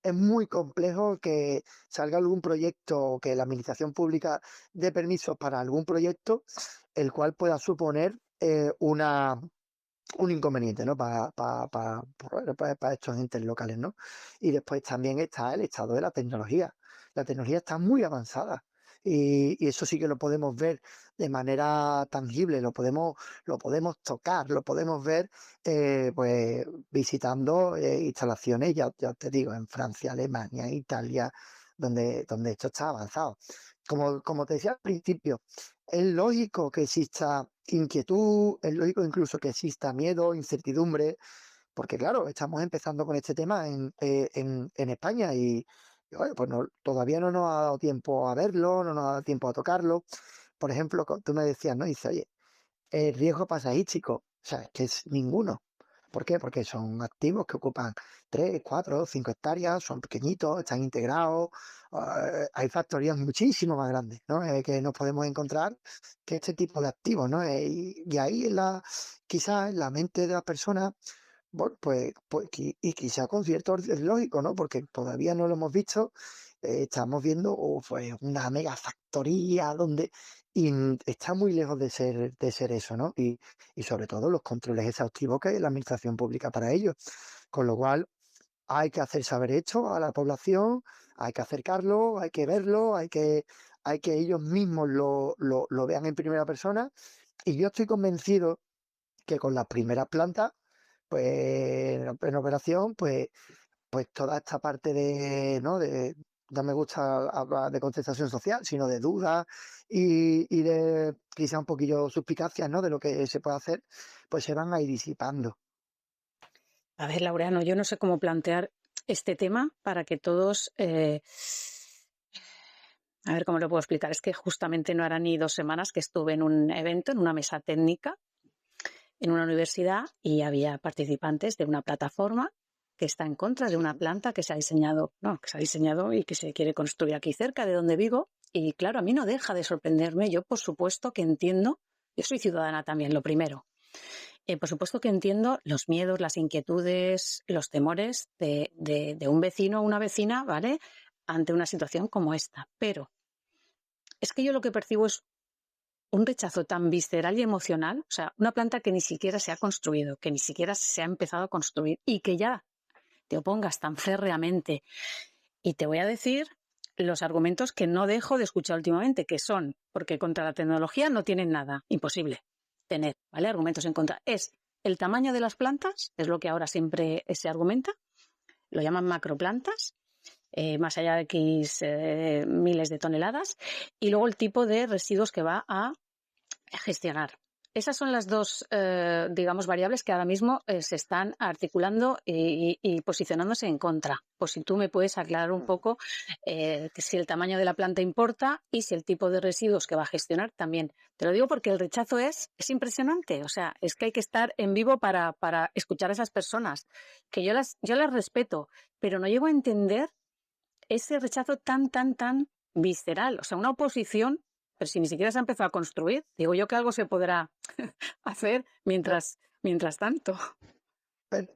es muy complejo que salga algún proyecto o que la administración pública dé permisos para algún proyecto, el cual pueda suponer un inconveniente, ¿no? Para estos entes locales, ¿no? Y después también está el estado de la tecnología. La tecnología está muy avanzada y eso sí que lo podemos ver de manera tangible, lo podemos tocar, lo podemos ver pues visitando instalaciones, ya te digo, en Francia, Alemania, Italia, donde esto está avanzado. Como te decía al principio, es lógico que exista inquietud, es lógico incluso que exista miedo, incertidumbre, porque claro, estamos empezando con este tema en España y, bueno, pues todavía no nos ha dado tiempo a verlo, no nos ha dado tiempo a tocarlo. Por ejemplo, tú me decías, ¿no? Dice, oye, el riesgo pasajístico, o sea, es que es ninguno. ¿Por qué? Porque son activos que ocupan 3, 4, 5 hectáreas, son pequeñitos, están integrados, hay factorías muchísimo más grandes, ¿no? Que nos podemos encontrar que este tipo de activos, ¿no? Y ahí quizás en la mente de las personas, bueno, y quizá con cierto orden lógico, ¿no? Porque todavía no lo hemos visto, estamos viendo pues, una mega factoría donde está muy lejos de ser eso, ¿no? Y sobre todo los controles exhaustivos que hay en la administración pública para ello. Con lo cual hay que hacer saber esto a la población, hay que acercarlo, hay que verlo, hay que ellos mismos lo vean en primera persona. Y yo estoy convencido que con las primeras plantas, pues en operación, pues toda esta parte ¿no? No me gusta hablar de contestación social, sino de dudas y de quizá un poquillo suspicacias, ¿no? De lo que se puede hacer, pues se van a ir disipando. A ver, Laureano, yo no sé cómo plantear este tema para que todos... a ver cómo lo puedo explicar. Es que justamente no hará ni 2 semanas que estuve en un evento, en una mesa técnica, en una universidad, y había participantes de una plataforma que está en contra de una planta que se ha diseñado, no, que se ha diseñado y que se quiere construir aquí cerca de donde vivo. Y claro, a mí no deja de sorprenderme. Yo, por supuesto, que entiendo, yo soy ciudadana también, lo primero. Por supuesto que entiendo los miedos, las inquietudes, los temores de un vecino o una vecina, ¿vale? Ante una situación como esta. Pero es que yo lo que percibo es un rechazo tan visceral y emocional, o sea, una planta que ni siquiera se ha construido, que ni siquiera se ha empezado a construir y que ya te opongas tan férreamente. Y te voy a decir los argumentos que no dejo de escuchar últimamente, que son, porque contra la tecnología no tienen nada, imposible tener, ¿vale? Argumentos en contra. Es el tamaño de las plantas, es lo que ahora siempre se argumenta, lo llaman macroplantas, más allá de X miles de toneladas, y luego el tipo de residuos que va a gestionar. Esas son las dos, digamos, variables que ahora mismo se están articulando y posicionándose en contra. Pues si tú me puedes aclarar un poco que si el tamaño de la planta importa y si el tipo de residuos que va a gestionar también. Te lo digo porque el rechazo es impresionante. O sea, es que hay que estar en vivo para escuchar a esas personas, que yo las respeto, pero no llego a entender ese rechazo tan visceral. O sea, una oposición, pero si ni siquiera se ha empezado a construir, digo yo que algo se podrá hacer Pe- mientras tanto.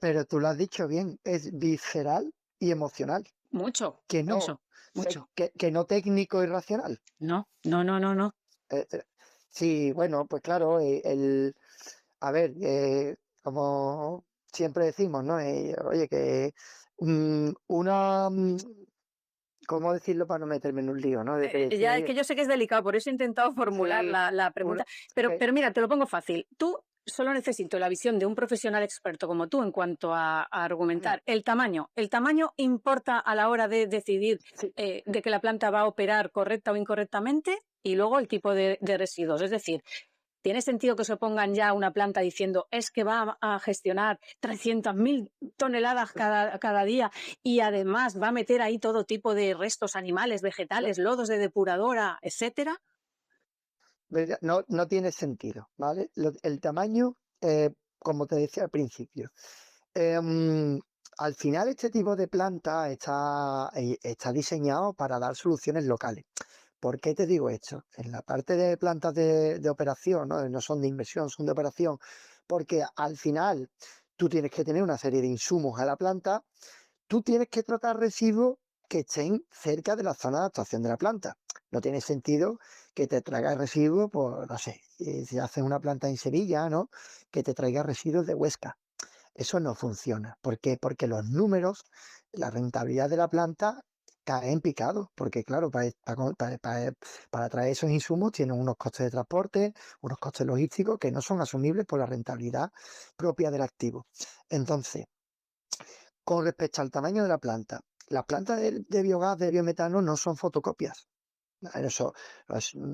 Pero, tú lo has dicho bien, es visceral y emocional, Mucho, que no, mucho, mucho. que no técnico y racional. No, no, no, no, no. Eh, eh, sí, bueno, pues claro, a ver, como siempre decimos, ¿no? Oye, que ¿cómo decirlo para no meterme en un lío, ¿no? De que decir, Ya es que oye, yo sé que es delicado, por eso he intentado formular sí, la una, pregunta. Pero, que, pero mira, te lo pongo fácil. Tú solo necesito la visión de un profesional experto como tú en cuanto a argumentar el tamaño. ¿El tamaño importa a la hora de decidir sí, de que la planta va a operar correcta o incorrectamente? Y luego el tipo de residuos. Es decir, ¿tiene sentido que se pongan ya una planta diciendo es que va a gestionar 300.000 toneladas cada día y además va a meter ahí todo tipo de restos animales, vegetales, lodos de depuradora, etcétera? no tiene sentido, ¿vale? El tamaño, como te decía al principio, em, al final este tipo de planta está diseñado para dar soluciones locales. ¿Por qué te digo esto? En la parte de plantas de operación, ¿no? No son de inversión, son de operación, porque al final tú tienes que tener una serie de insumos a la planta, tú tienes que tratar residuos que estén cerca de la zona de actuación de la planta. No tiene sentido que te traiga residuos, pues no sé, si haces una planta en Sevilla, ¿no? Que te traiga residuos de Huesca. Eso no funciona. ¿Por qué? Porque los números, la rentabilidad de la planta cae en picado, porque claro, para traer esos insumos tienen unos costes de transporte, unos costes logísticos que no son asumibles por la rentabilidad propia del activo. Entonces, con respecto al tamaño de la planta, las plantas de biogás, de biometano, no son fotocopias. Eso,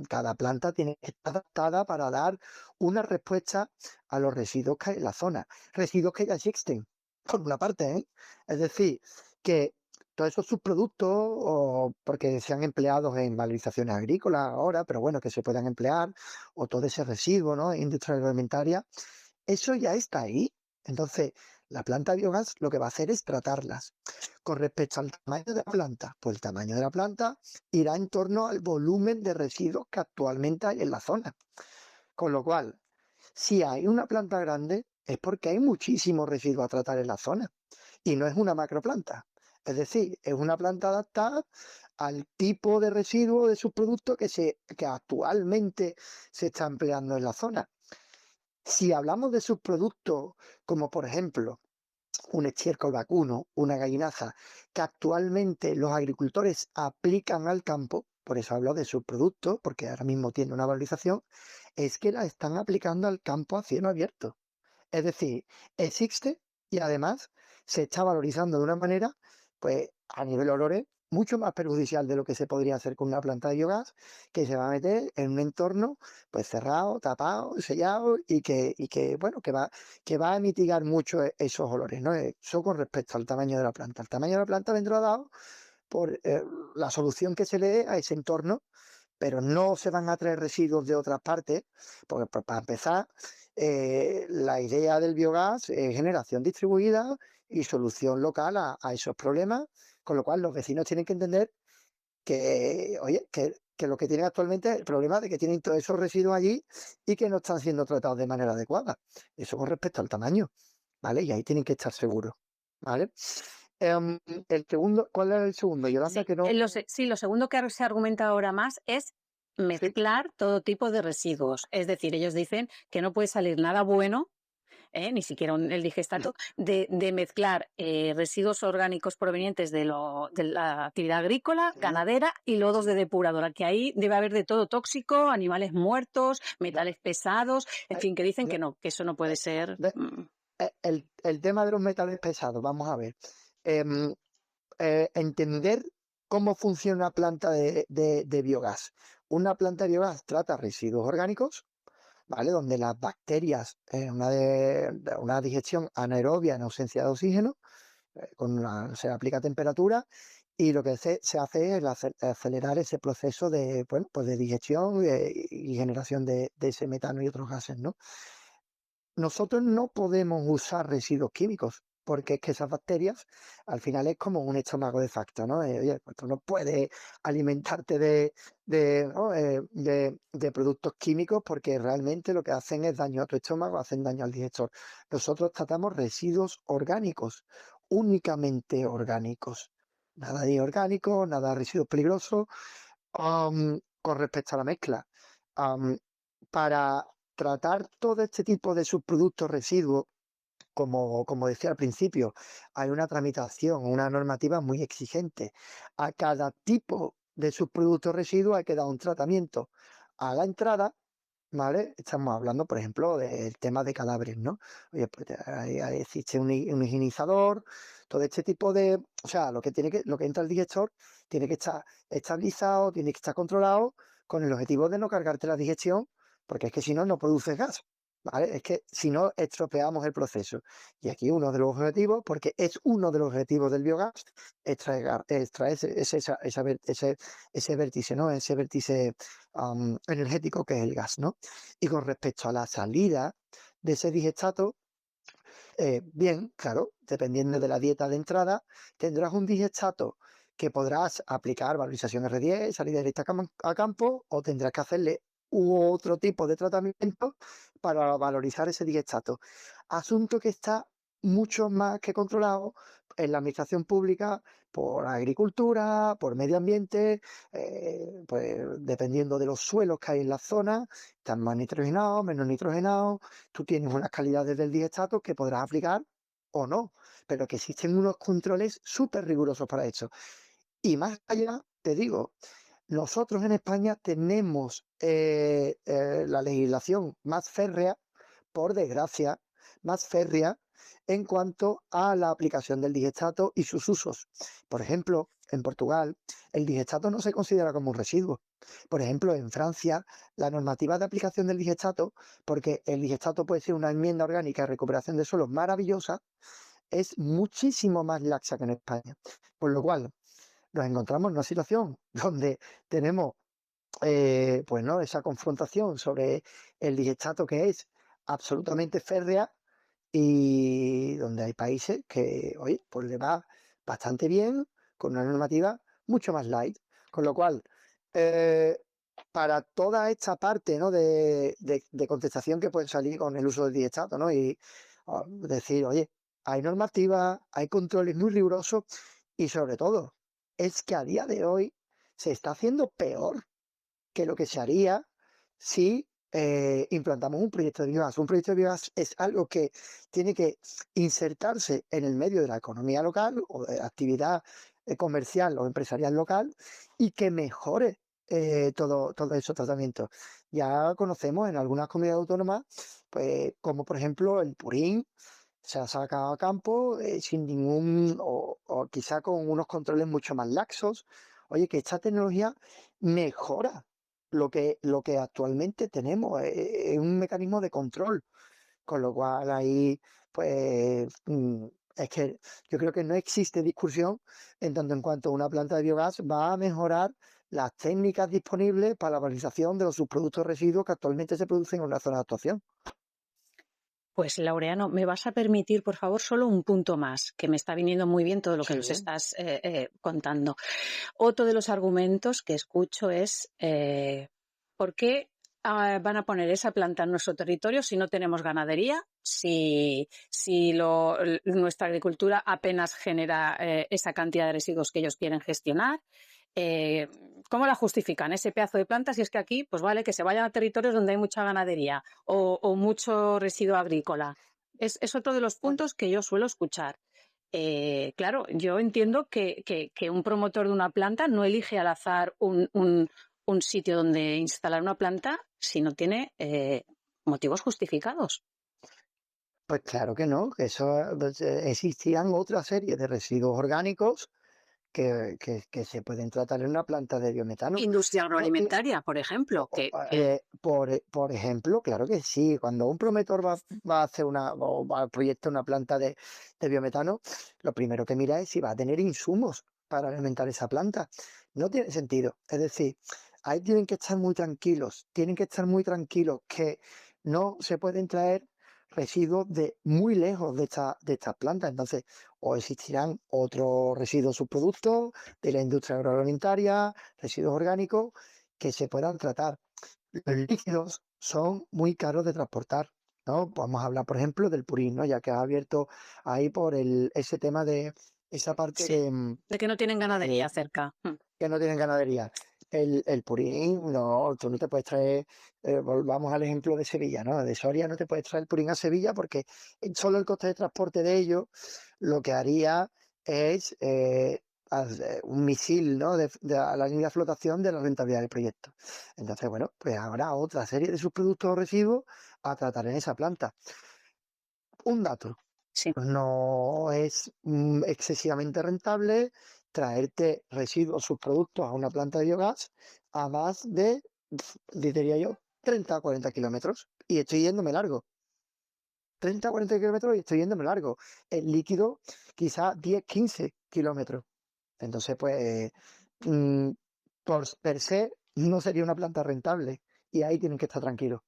cada planta tiene que estar adaptada para dar una respuesta a los residuos que hay en la zona. Residuos que ya existen, por una parte, ¿eh? Es decir, que todos esos subproductos, o porque sean empleados en valorizaciones agrícolas ahora, pero bueno, que se puedan emplear, o todo ese residuo, ¿no? Industria agroalimentaria, eso ya está ahí. Entonces, la planta de biogás lo que va a hacer es tratarlas. Con respecto al tamaño de la planta, pues el tamaño de la planta irá en torno al volumen de residuos que actualmente hay en la zona. Con lo cual, si hay una planta grande, es porque hay muchísimos residuos a tratar en la zona. Y no es una macroplanta. Es decir, es una planta adaptada al tipo de residuo de subproducto que actualmente se está empleando en la zona. Si hablamos de subproductos como por ejemplo un estiércol vacuno, una gallinaza, que actualmente los agricultores aplican al campo, por eso hablo de subproductos, porque ahora mismo tiene una valorización, es que la están aplicando al campo a cielo abierto. Es decir, existe y además se está valorizando de una manera, pues a nivel olores, mucho más perjudicial de lo que se podría hacer con una planta de biogás, que se va a meter en un entorno pues cerrado, tapado, sellado y que bueno, que va a mitigar mucho esos olores, ¿no? Eso con respecto al tamaño de la planta. El tamaño de la planta vendrá dado por la solución que se le dé a ese entorno, pero no se van a traer residuos de otras partes, porque para empezar, la idea del biogás es generación distribuida y solución local a esos problemas, con lo cual los vecinos tienen que entender que, oye, que lo que tienen actualmente es el problema de que tienen todos esos residuos allí y que no están siendo tratados de manera adecuada. Eso con respecto al tamaño, ¿vale? Y ahí tienen que estar seguros, ¿vale? El segundo, ¿cuál era el segundo? Yolanda, Sí, que no. sí, lo segundo que se argumenta ahora más es Sí. mezclar todo tipo de residuos. Es decir, ellos dicen que no puede salir nada bueno, ni siquiera el digestato, de mezclar residuos orgánicos provenientes de la actividad agrícola, ganadera y lodos de depuradora, que ahí debe haber de todo tóxico, animales muertos, No, metales pesados, en eh, fin, que dicen no, que no, que eso no puede eh, ser. de- el tema de los metales pesados, vamos a ver. Em, Entender cómo funciona una planta de biogás. Una planta de biogás trata residuos orgánicos, ¿vale? Donde las bacterias, de una digestión anaerobia en ausencia de oxígeno, se aplica a temperatura y lo que se hace es acelerar ese proceso de, bueno, pues de digestión y generación de ese metano y otros gases, ¿no? Nosotros no podemos usar residuos químicos, porque es que esas bacterias al final es como un estómago de facto, ¿no? Oye, pues tú no puedes alimentarte ¿no? De productos químicos porque realmente lo que hacen es daño a tu estómago, hacen daño al digestor. Nosotros tratamos residuos orgánicos, únicamente orgánicos. Nada de inorgánicos, nada de residuos peligrosos. Con respecto a la mezcla, para tratar todo este tipo de subproductos residuos, como decía al principio, hay una tramitación, una normativa muy exigente. A cada tipo de subproducto residuo hay que dar un tratamiento a la entrada, ¿vale? Estamos hablando, por ejemplo, del tema de cadáveres, ¿no? Oye, pues ahí existe un higienizador, todo este tipo de, o sea, lo que entra al digestor tiene que estar estabilizado, tiene que estar controlado con el objetivo de no cargarte la digestión, porque es que si no, no produces gas, ¿vale? Es que si no, estropeamos el proceso. Y aquí uno de los objetivos, porque es uno de los objetivos del biogás, extraer ese vértice, ¿no? Ese vértice energético que es el gas, ¿no? Y con respecto a la salida de ese digestato, bien, claro, dependiendo de la dieta de entrada, tendrás un digestato que podrás aplicar valorización R10, salida directa a campo, o tendrás que hacerle otro tipo de tratamiento para valorizar ese digestato. Asunto que está mucho más que controlado en la administración pública por agricultura, por medio ambiente, pues dependiendo de los suelos que hay en la zona, están más nitrogenados, menos nitrogenados, tú tienes unas calidades del digestato que podrás aplicar o no, pero que existen unos controles súper rigurosos para eso. Y más allá, te digo, nosotros en España tenemos la legislación más férrea, por desgracia, más férrea en cuanto a la aplicación del digestato y sus usos. Por ejemplo, en Portugal, el digestato no se considera como un residuo. Por ejemplo, en Francia, la normativa de aplicación del digestato, porque el digestato puede ser una enmienda orgánica de recuperación de suelo maravillosa, es muchísimo más laxa que en España. Por lo cual, nos encontramos en una situación donde tenemos pues no, esa confrontación sobre el digestato que es absolutamente férrea y donde hay países que, oye, pues le va bastante bien con una normativa mucho más light. Con lo cual, eh, para toda esta parte, ¿no? de contestación que puede salir con el uso del digestato, ¿no? Y decir, oye, hay normativas, hay controles muy rigurosos y sobre todo, es que a día de hoy se está haciendo peor que lo que se haría si implantamos un proyecto de biogás. Un proyecto de biogás es algo que tiene que insertarse en el medio de la economía local o de actividad comercial o empresarial local y que mejore todo esos tratamientos. Ya conocemos en algunas comunidades autónomas, pues como por ejemplo el Purín, se ha sacado a campo sin ningún, o quizá con unos controles mucho más laxos. Oye, que esta tecnología mejora lo que actualmente tenemos, es un mecanismo de control, con lo cual ahí, pues, es que yo creo que no existe discusión en tanto en cuanto una planta de biogás va a mejorar las técnicas disponibles para la valorización de los subproductos residuos que actualmente se producen en una zona de actuación. Pues Laureano, ¿me vas a permitir, por favor, solo un punto más, que me está viniendo muy bien todo lo que Sí. nos estás contando? Otro de los argumentos que escucho es ¿por qué van a poner esa planta en nuestro territorio si no tenemos ganadería? Si nuestra agricultura apenas genera esa cantidad de residuos que ellos quieren gestionar. Eh, ¿Cómo la justifican ese pedazo de planta si es que aquí, pues vale, que se vayan a territorios donde hay mucha ganadería o mucho residuo agrícola? Es otro de los puntos que yo suelo escuchar. Claro, yo entiendo que un promotor de una planta no elige al azar un sitio donde instalar una planta si no tiene motivos justificados. Pues claro que no, que eso pues, existían otra serie de residuos orgánicos que se pueden tratar en una planta de biometano. Industria No, agroalimentaria, por ejemplo, por ejemplo, claro que sí, cuando un promotor va a hacer o va a proyectar una planta de biometano, lo primero que mira es si va a tener insumos para alimentar esa planta. No tiene sentido. Es decir, ahí tienen que estar muy tranquilos que no se pueden traer residuos de muy lejos de estas plantas. Entonces, o existirán otros residuos subproductos de la industria agroalimentaria, residuos orgánicos que se puedan tratar. Los líquidos son muy caros de transportar, ¿no? Podemos hablar, por ejemplo, del purín, ¿no? Ya que has abierto ahí por ese tema de esa parte sí, de que no tienen de ganadería cerca. que no tienen ganadería. El purín, no, tú no te puedes traer, volvamos al ejemplo de Sevilla, ¿no? De Soria no te puedes traer el purín a Sevilla porque solo el coste de transporte de ello lo que haría es un misil, ¿no? A la línea de flotación de la rentabilidad del proyecto. Entonces, bueno, pues habrá otra serie de subproductos o residuos a tratar en esa planta. Un dato. Sí, No es excesivamente rentable traerte residuos, subproductos a una planta de biogás a más de, diría yo, 30 o 40 kilómetros. Y estoy yéndome largo. 30 o 40 kilómetros y estoy yéndome largo. El líquido, quizá 10, 15 kilómetros. Entonces, pues, mm, per se, no sería una planta rentable. Y ahí tienen que estar tranquilos.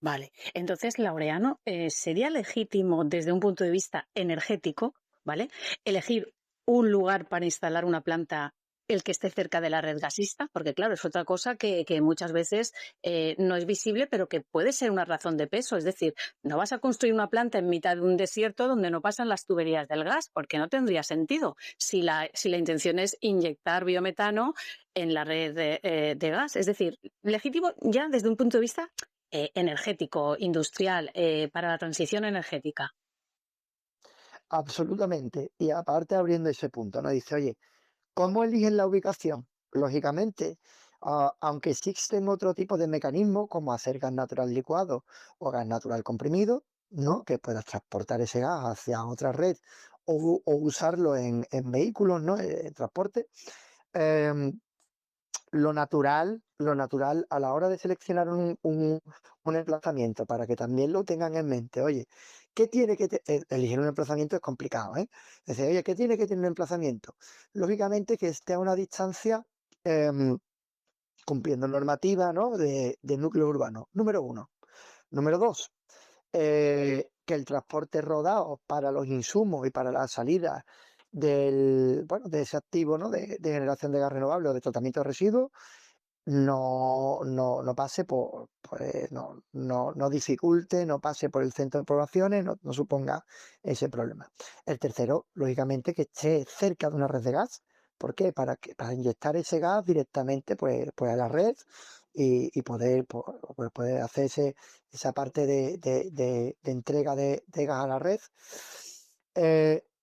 vale. Entonces, Laureano, ¿sería legítimo desde un punto de vista energético, ¿vale? Elegir un lugar para instalar una planta el que esté cerca de la red gasista, porque claro, es otra cosa que muchas veces no es visible, pero que puede ser una razón de peso. Es decir, no vas a construir una planta en mitad de un desierto donde no pasan las tuberías del gas, porque no tendría sentido si la intención es inyectar biometano en la red de gas. Es decir, legítimo ya desde un punto de vista energético, industrial, para la transición energética. Absolutamente. Y aparte abriendo ese punto, ¿no? Dice, oye, ¿cómo eligen la ubicación? Lógicamente, aunque existen otro tipo de mecanismos como hacer gas natural licuado o gas natural comprimido, ¿no? Que puedas transportar ese gas hacia otra red o usarlo en vehículos, ¿no? En transporte. em, lo natural a la hora de seleccionar un emplazamiento para que también lo tengan en mente. Oye, ¿qué tiene que elegir un emplazamiento es complicado, ¿eh? Decir, oye, ¿qué tiene que tener un emplazamiento? Lógicamente que esté a una distancia em, cumpliendo normativa, ¿no? De núcleo urbano. Número uno. Número dos, que el transporte rodado para los insumos y para la salida bueno, de ese activo, ¿no? De generación de gas renovable o de tratamiento de residuos no pase no dificulte, no pase por el centro de poblaciones, no suponga ese problema. El tercero, lógicamente, que esté cerca de una red de gas. ¿Por qué? Para inyectar ese gas directamente pues a la red y poder, pues, poder hacer esa parte de entrega de gas a la red.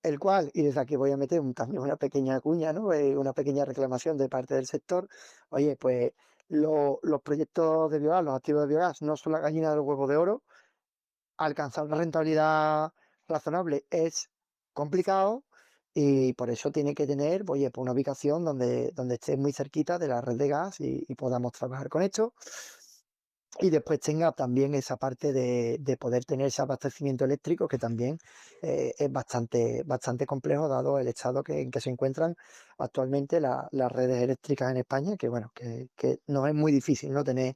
El cual, y desde aquí voy a meter también una pequeña cuña, ¿no? Una pequeña reclamación de parte del sector. Oye, pues los proyectos de biogás, los activos de biogás, no son la gallina del huevo de oro. Alcanzar una rentabilidad razonable es complicado y por eso tiene que tener, oye, pues una ubicación donde esté muy cerquita de la red de gas y podamos trabajar con esto. Y después tenga también esa parte de poder tener ese abastecimiento eléctrico que también es bastante complejo dado el estado en que se encuentran actualmente las redes eléctricas en España, que bueno, que no es muy difícil, ¿no? Tener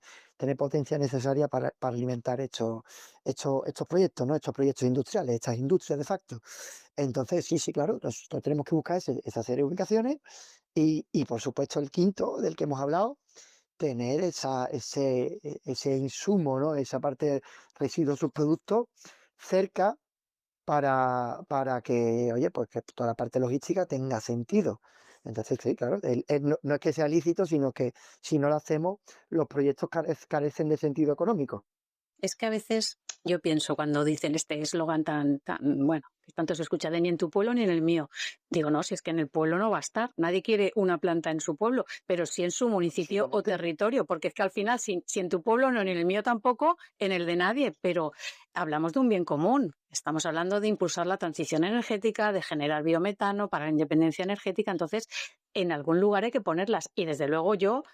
potencia necesaria para alimentar estos proyectos, ¿no? Estos proyectos industriales, estas industrias de facto. Entonces, sí, claro, nosotros tenemos que buscar esa serie de ubicaciones y por supuesto el quinto del que hemos hablado tener ese insumo, ¿no? Esa parte de residuos, subproductos cerca para que, oye, pues que toda la parte logística tenga sentido. Entonces, sí, claro, no es que sea lícito, sino que si no lo hacemos, los proyectos carecen de sentido económico. Es que a veces yo pienso cuando dicen este eslogan bueno, que tanto se escucha de ni en tu pueblo ni en el mío. Digo, no, si es que en el pueblo no va a estar. Nadie quiere una planta en su pueblo, pero sí en su municipio o Absolutamente. territorio, porque es que al final, si en tu pueblo no, ni en el mío tampoco, en el de nadie, pero hablamos de un bien común. Estamos hablando de impulsar la transición energética, de generar biometano para la independencia energética. Entonces, en algún lugar hay que ponerlas. Y desde luego yo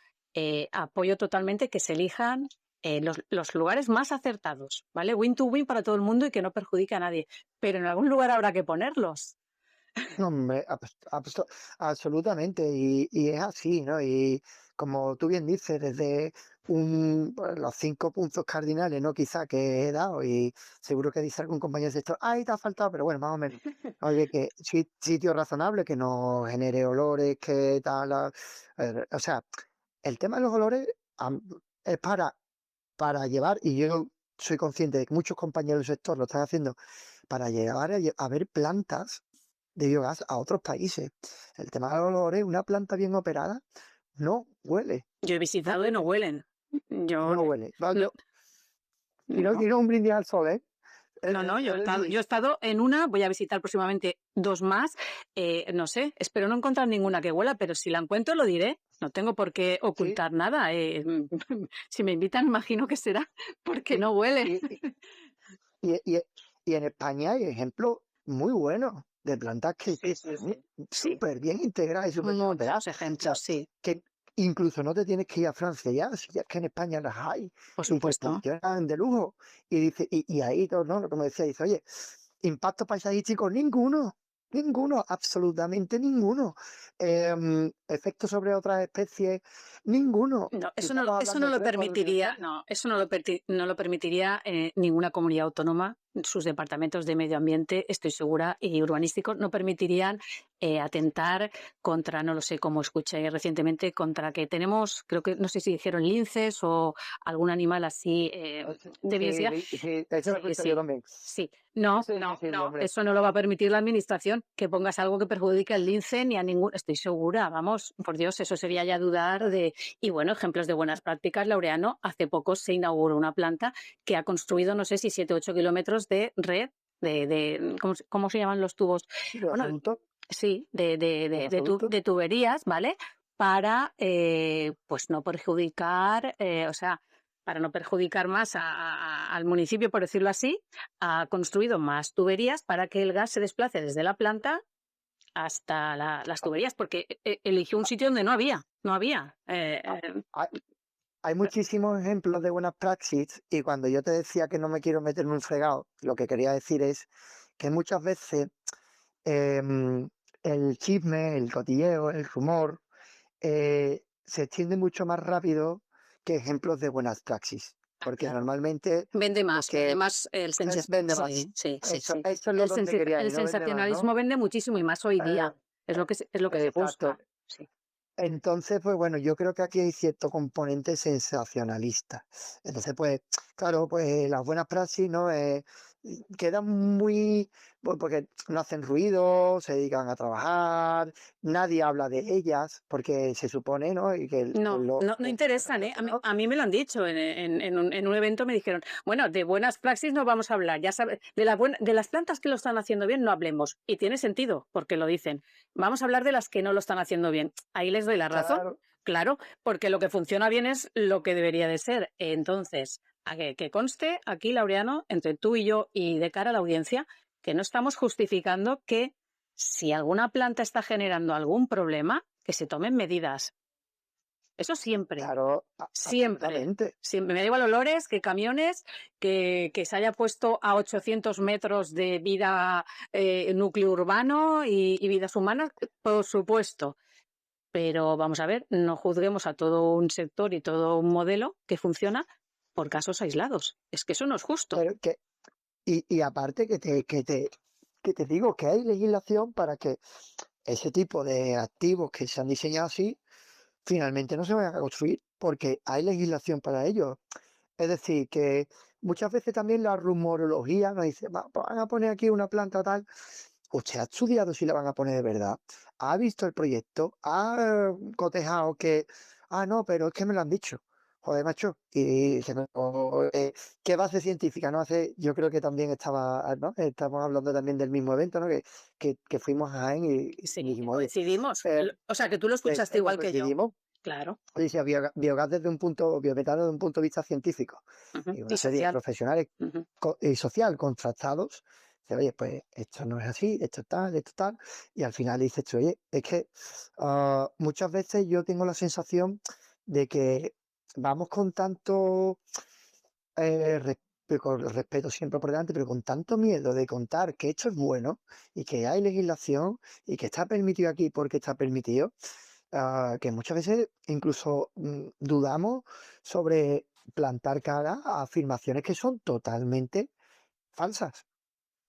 apoyo totalmente que se elijan los lugares más acertados, ¿vale? Win to win para todo el mundo y que no perjudique a nadie. Pero en algún lugar habrá que ponerlos. No, hombre, absolutamente, y es así, ¿no? Y como tú bien dices, desde pues, los 5 puntos cardinales, ¿no? Quizá que he dado, y seguro que dice algún compañero de esto, ay, te ha faltado, pero bueno, más o menos. Oye, que sitio razonable, que no genere olores, que tal, o sea, el tema de los olores es para llevar, y yo soy consciente de que muchos compañeros del sector lo están haciendo, para llevar a ver plantas de biogás a otros países. El tema de los olores, una planta bien operada no huele, Yo he no visitado y no huele, huelen. Yo no huele. Va, no, y no. no un brindis al sol, ¿eh? No, no, Es yo decir, he estado en una, voy a visitar próximamente dos más. No sé, espero no encontrar ninguna que huela, pero si la encuentro lo diré. No tengo por qué sí, ocultar nada. Si me invitan, imagino que será porque y, no huele. y, y, y- y en España hay ejemplos muy buenos de plantas que Sí, sí, están sí. Sí, súper bien integradas y súper bien operadas. muchos O ejemplos, sea, sí, que incluso no te tienes que ir a Francia ya, si ya es que en España las hay por y que supuesto. funcionan de lujo. Y dice, y ahí todo, ¿no? Como decía, dice, oye, impacto paisajístico, ninguno, absolutamente ninguno. Efectos sobre otras especies, ninguno. No, Si eso estamos no hablando de lo tres, cuatro permitiría, dimensiones. no, eso no lo permitiría ninguna comunidad autónoma sus departamentos de medio ambiente, estoy segura, y urbanísticos, no permitirían atentar contra, no lo sé, como escuché recientemente, contra que tenemos, creo que, no sé si dijeron linces o algún animal así de Sí, biodiversidad. sí, eso lo he Sí, escuchado yo sí. también. Sí, no, Sí, sí, no, sí, no, hombre. eso no lo va a permitir la administración, que pongas algo que perjudique al lince ni a ningún, estoy segura, vamos, por Dios, eso sería ya dudar de, y bueno, ejemplos de buenas prácticas, Laureano, hace poco se inauguró una planta que ha construido, no sé si 7 o 8 kilómetros de red, ¿cómo se llaman los tubos? ¿De Bueno, gasoducto? sí, ¿De gasoducto? de tuberías, ¿vale? Para, pues no perjudicar, o sea, para no perjudicar más al municipio, por decirlo así, ha construido más tuberías para que el gas se desplace desde la planta hasta las tuberías, porque eligió un sitio donde no había, no había. Ah, Hay, hay muchísimos ejemplos de buenas praxis y cuando yo te decía que no me quiero meter en un fregado, lo que quería decir es que muchas veces em, el chisme, el cotilleo, el rumor se extiende mucho más rápido que ejemplos de buenas praxis, porque claro. normalmente lo Vende que más vende más. sí, sí, sí, sí. Eso es lo donde quería El ir, no vende más, ¿no? sensacionalismo vende muchísimo y más hoy Eh, día. Es lo que exacto. gusta. Sí. Entonces, pues bueno, yo creo que aquí hay cierto componente sensacionalista. Entonces, pues, claro, pues las buenas praxis, ¿no? Quedan muy, porque no hacen ruido, se dedican a trabajar, nadie habla de ellas, porque se supone, ¿no? Y No, no, no interesan, ¿eh? ¿no? A mí me lo han dicho en un evento, me dijeron, bueno, de buenas praxis no vamos a hablar, ya sabes, de las plantas que lo están haciendo bien no hablemos. Y tiene sentido, porque lo dicen. Vamos a hablar de las que no lo están haciendo bien. Ahí les doy la razón, Claro, claro, porque lo que funciona bien es lo que debería de ser. Entonces, que conste aquí, Laureano, entre tú y yo y de cara a la audiencia, que no estamos justificando que si alguna planta está generando algún problema, que se tomen medidas. Eso siempre, claro, siempre. absolutamente. Siempre. Me da igual olores que camiones, que se haya puesto a 800 metros de vida, núcleo urbano y vidas humanas, por supuesto. Pero vamos a ver, no juzguemos a todo un sector y todo un modelo que funciona por casos aislados. Es que eso no es justo. Pero que, y aparte que te digo que hay legislación para que ese tipo de activos que se han diseñado así finalmente no se vayan a construir, porque hay legislación para ello. Es decir, que muchas veces también la rumorología nos dice, van a poner aquí una planta tal. ¿Usted ha estudiado si la van a poner de verdad? ¿Ha visto el proyecto? ¿Ha cotejado que, no, pero es que me lo han dicho? Joder, macho. Y ¿qué base científica no hace? Yo creo que también ¿no? Estamos hablando también del mismo evento, ¿no? Que fuimos a Jaén y Sí, que dijimos, oye, coincidimos. eh, O sea, que tú lo escuchaste pues igual que yo. coincidimos. Claro. Dice biogás desde un punto, biometano desde un punto de vista científico Ujú. y una Y serie de social. profesionales Ujú. y social contrastados. Dice, oye, pues esto no es así, esto tal. Y al final dices tú, oye, es que muchas veces yo tengo la sensación de que vamos con tanto con respeto siempre por delante, pero con tanto miedo de contar que esto es bueno y que hay legislación y que está permitido aquí porque está permitido, que muchas veces incluso dudamos sobre plantar cara a afirmaciones que son totalmente falsas,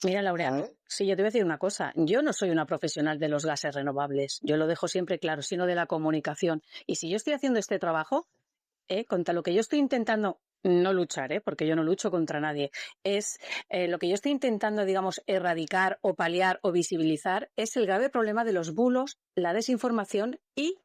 Mira, Laureano, ¿sabes? sí, yo te voy a decir una cosa. Yo no soy una profesional de los gases renovables. Yo lo dejo siempre claro, sino de la comunicación. Y si yo estoy haciendo este trabajo, contra lo que yo estoy intentando no luchar, porque yo no lucho contra nadie, es lo que yo estoy intentando, digamos, erradicar o paliar o visibilizar es el grave problema de los bulos, la desinformación y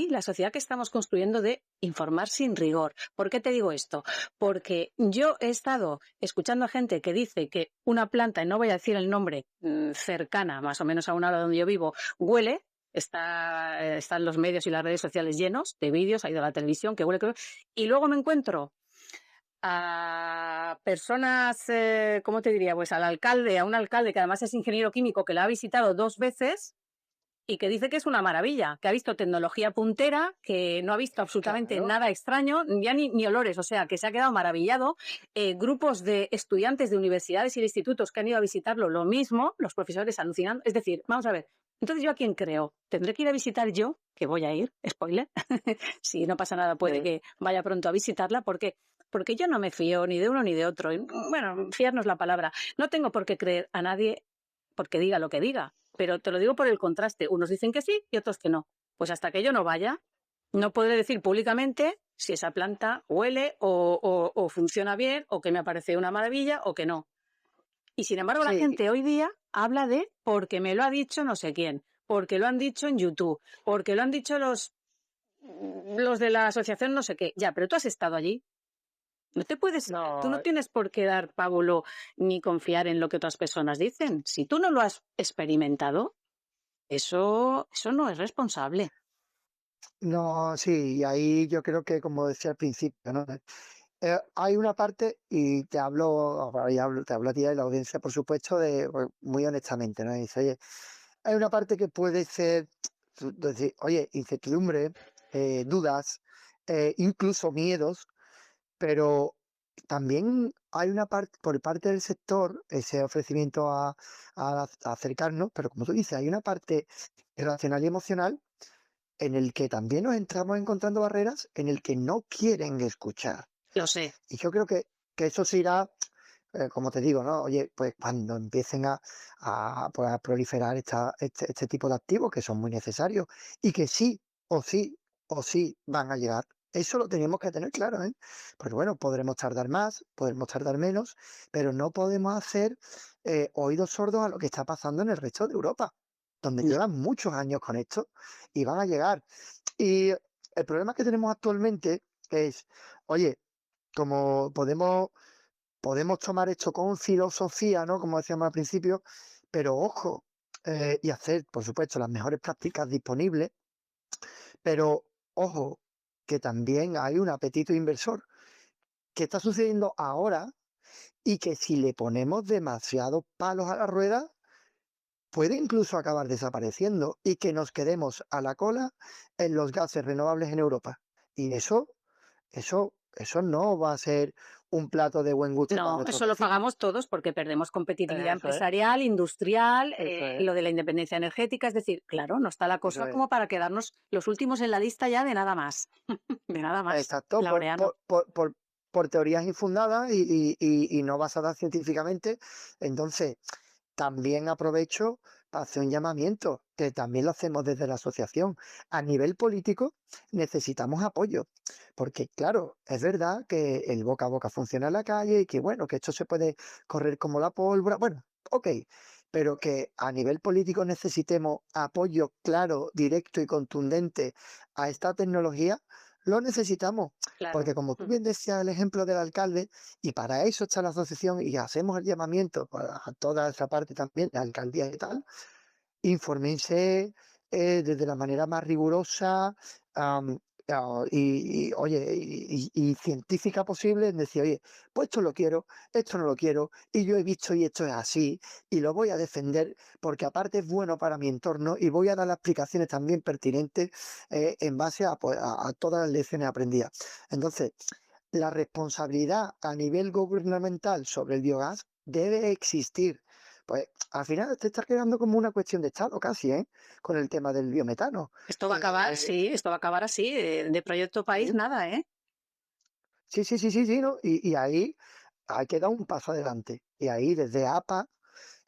la sociedad que estamos construyendo de informar sin rigor. ¿Por qué te digo esto? Porque yo he estado escuchando a gente que dice que una planta, y no voy a decir el nombre, cercana más o menos a una hora donde yo vivo, huele. Están los medios y las redes sociales llenos de vídeos, ha ido a la televisión, que huele, y luego me encuentro a personas, ¿cómo te diría? Pues al alcalde, a un alcalde que además es ingeniero químico, que la ha visitado 2 veces y que dice que es una maravilla, que ha visto tecnología puntera, que no ha visto absolutamente Claro, nada extraño, ya ni olores, o sea, que se ha quedado maravillado. Grupos de estudiantes de universidades y de institutos que han ido a visitarlo, lo mismo, los profesores alucinando. Es decir, vamos a ver, entonces ¿yo a quién creo? ¿Tendré que ir a visitar yo? Que voy a ir, spoiler. Si no pasa nada, puede que vaya pronto a visitarla, porque porque yo no me fío ni de uno ni de otro. Y, bueno, fiar no es la palabra. No tengo por qué creer a nadie porque diga lo que diga, pero te lo digo por el contraste. Unos dicen que sí y otros que no. Pues hasta que yo no vaya, no podré decir públicamente si esa planta huele o funciona bien o que me parece una maravilla o que no. Y sin embargo, la Sí, gente hoy día habla de porque me lo ha dicho no sé quién, porque lo han dicho en YouTube, porque lo han dicho los de la asociación no sé qué. Ya, pero tú has estado allí. Tú no no, tienes por qué dar pábulo ni confiar en lo que otras personas dicen. Si tú no lo has experimentado, eso no es responsable. no, sí, y ahí yo creo que, como decía al principio, ¿no? Hay una parte, y te hablo, ahora ya te hablo a ti y a la audiencia, por supuesto, pues, muy honestamente, ¿no? Dice, oye, hay una parte que puede ser, decir, oye, incertidumbre, dudas, incluso miedos, pero también hay una parte, por parte del sector, ese ofrecimiento a acercarnos, pero como tú dices, hay una parte racional y emocional en el que también nos entramos encontrando barreras en el que no quieren escuchar. Lo sé. Y yo creo que eso se irá, como te digo, ¿no? Oye, pues cuando empiecen pues, a proliferar este tipo de activos que son muy necesarios y que sí o sí van a llegar. Eso lo tenemos que tener claro, ¿eh? Porque bueno, podremos tardar más, podremos tardar menos, pero no podemos hacer oídos sordos a lo que está pasando en el resto de Europa, donde No. llevan muchos años con esto y van a llegar. Y el problema que tenemos actualmente es, oye, como podemos tomar esto con filosofía, ¿no? Como decíamos al principio, pero ojo, y hacer, por supuesto, las mejores prácticas disponibles, pero ojo, que también hay un apetito inversor que está sucediendo ahora y que si le ponemos demasiados palos a la rueda, puede incluso acabar desapareciendo y que nos quedemos a la cola en los gases renovables en Europa. Y eso no va a ser un plato de buen gusto para No, nuestros eso lo vecinos. pagamos todos porque perdemos competitividad Eso es, empresarial, industrial, eso es, lo de la independencia energética. Es decir, claro, no está la eso cosa es. como para quedarnos los últimos en la lista ya de nada más. De nada más, Exacto, Laureano. por teorías infundadas y no basadas científicamente. Entonces, también aprovecho para hacer un llamamiento, que también lo hacemos desde la asociación. A nivel político necesitamos apoyo, porque claro, es verdad que el boca a boca funciona en la calle y que bueno, que esto se puede correr como la pólvora. Bueno, ok, pero que a nivel político necesitemos apoyo claro, directo y contundente a esta tecnología, lo necesitamos. Claro. Porque como tú Mm. bien decías el ejemplo del alcalde, y para eso está la asociación y hacemos el llamamiento a toda esa parte también, de alcaldía y tal, infórmense desde la manera más rigurosa oye, y científica posible, en decir, oye, pues esto lo quiero, esto no lo quiero, y yo he visto y esto es así, y lo voy a defender porque aparte es bueno para mi entorno y voy a dar las explicaciones también pertinentes en base pues, a todas las lecciones aprendidas. Entonces, la responsabilidad a nivel gubernamental sobre el biogás debe existir. Pues al final te está quedando como una cuestión de Estado casi, ¿eh? Con el tema del biometano. Esto va a acabar, Eh, sí, esto va a acabar así, de proyecto país sí, nada, ¿eh? sí, ¿no? Y ahí hay que dar un paso adelante. Y ahí desde APA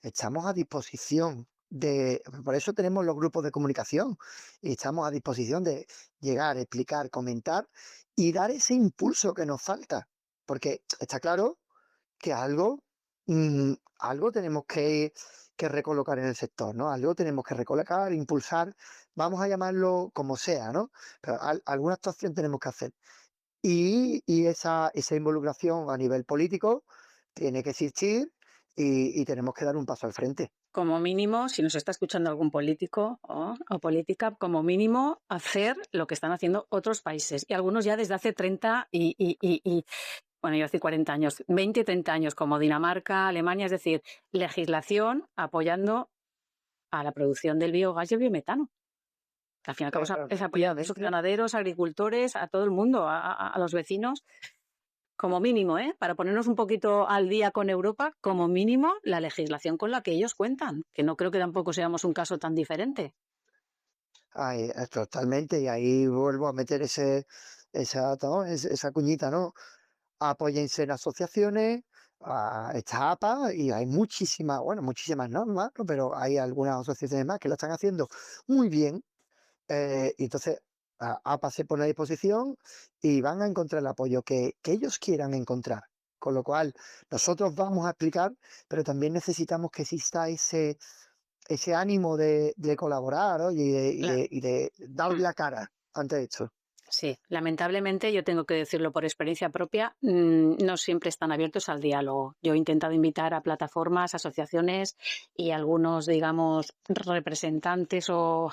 estamos a disposición por eso tenemos los grupos de comunicación y estamos a disposición de llegar, explicar, comentar y dar ese impulso que nos falta. Porque está claro que algo tenemos que recolocar en el sector, ¿no? Algo tenemos que recolocar, impulsar, vamos a llamarlo como sea, ¿no? Pero alguna actuación tenemos que hacer. Y esa involucración a nivel político tiene que existir y tenemos que dar un paso al frente. Como mínimo, si nos está escuchando algún político o política, como mínimo hacer lo que están haciendo otros países. Y algunos ya desde hace 30 bueno, yo decir 40 años, 20 y 30 años, como Dinamarca, Alemania, es decir, legislación apoyando a la producción del biogás y el biometano. Al fin y al cabo es apoyar a esos Efectivamente. ganaderos, agricultores, a todo el mundo, a los vecinos, como mínimo, ¿eh? Para ponernos un poquito al día con Europa, como mínimo la legislación con la que ellos cuentan, que no creo que tampoco seamos un caso tan diferente. Ay, totalmente, y ahí vuelvo a meter esa cuñita, ¿no? apóyense en asociaciones, está APA y hay muchísimas, bueno, muchísimas normas, ¿no? Pero hay algunas asociaciones más que lo están haciendo muy bien. Y entonces APA se pone a disposición y van a encontrar el apoyo que ellos quieran encontrar. Con lo cual, nosotros vamos a explicar, pero también necesitamos que exista ese ánimo de colaborar, oye, Claro. y de dar Mm. la cara ante esto. Sí, lamentablemente yo tengo que decirlo por experiencia propia, no siempre están abiertos al diálogo. Yo he intentado invitar a plataformas, asociaciones y algunos, digamos, representantes o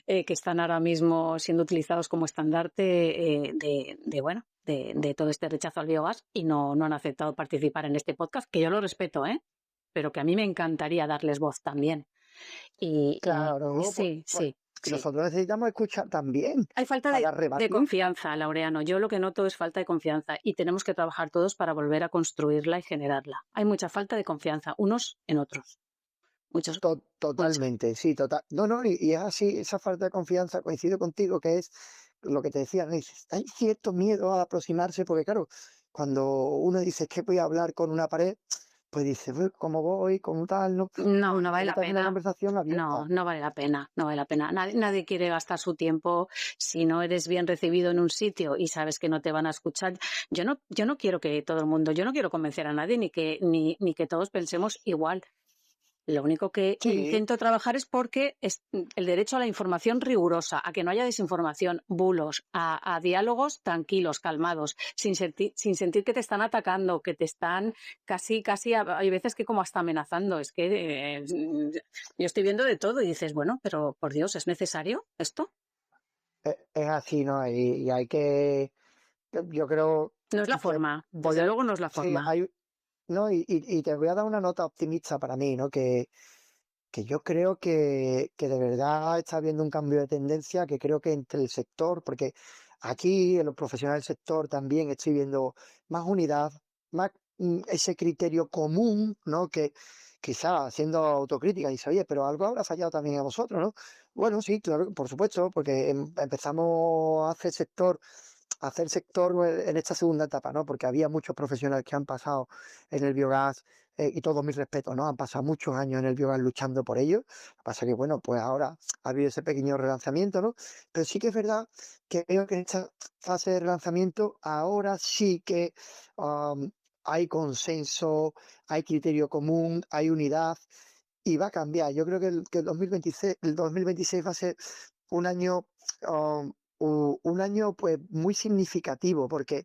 que están ahora mismo siendo utilizados como estandarte bueno, de todo este rechazo al biogás y no han aceptado participar en este podcast, que yo lo respeto, ¿eh? Pero que a mí me encantaría darles voz también. Y Claro, sí, pues sí, sí. nosotros necesitamos escuchar también Hay falta para de rebatir. confianza, Laureano. Yo lo que noto es falta de confianza y tenemos que trabajar todos para volver a construirla y generarla. Hay mucha falta de confianza, unos en otros. Muchos, mucha. Totalmente, sí, total. No, no, y es así, esa falta de confianza, coincido contigo, que es lo que te decía, ¿no? Dices, hay cierto miedo a aproximarse, porque claro, cuando uno dice que voy a hablar con una pared, pues dice, "Pues, ¿cómo voy? ¿Cómo tal? No, No, no vale la necesitas una pena. conversación No, abierta. no vale la pena, no vale la pena. Nadie quiere gastar su tiempo si no eres bien recibido en un sitio y sabes que no te van a escuchar. Yo no quiero que todo el mundo, yo no quiero convencer a nadie ni que todos pensemos igual. Lo único que Sí, intento trabajar es porque es el derecho a la información rigurosa, a que no haya desinformación, bulos, a diálogos tranquilos, calmados, sin sentir que te están atacando, que te están casi, hay veces que como hasta amenazando. Es que yo estoy viendo de todo y dices, bueno, pero por Dios, ¿es necesario esto? es así, ¿no? Y hay que, yo creo No es la que forma, voy desde a, luego no es la sí, forma. hay, no, y te voy a dar una nota optimista para mí, ¿no? Que yo creo que de verdad está habiendo un cambio de tendencia, que creo que entre el sector, porque aquí en los profesionales del sector también estoy viendo más unidad, más ese criterio común, ¿no? Que quizá haciendo autocrítica dice, oye, pero algo habrá fallado también a vosotros, ¿no? Bueno, sí, claro, por supuesto, porque empezamos a hacer sector en esta segunda etapa, ¿no? Porque había muchos profesionales que han pasado en el biogás y todo mi respeto, ¿no? Han pasado muchos años en el biogás luchando por ello. Lo que pasa que, bueno, pues ahora ha habido ese pequeño relanzamiento, ¿no? Pero sí que es verdad que veo que en esta fase de relanzamiento ahora sí que um, hay consenso, hay criterio común, hay unidad y va a cambiar. Yo creo que el 2026 va a ser un año, um, un año pues muy significativo porque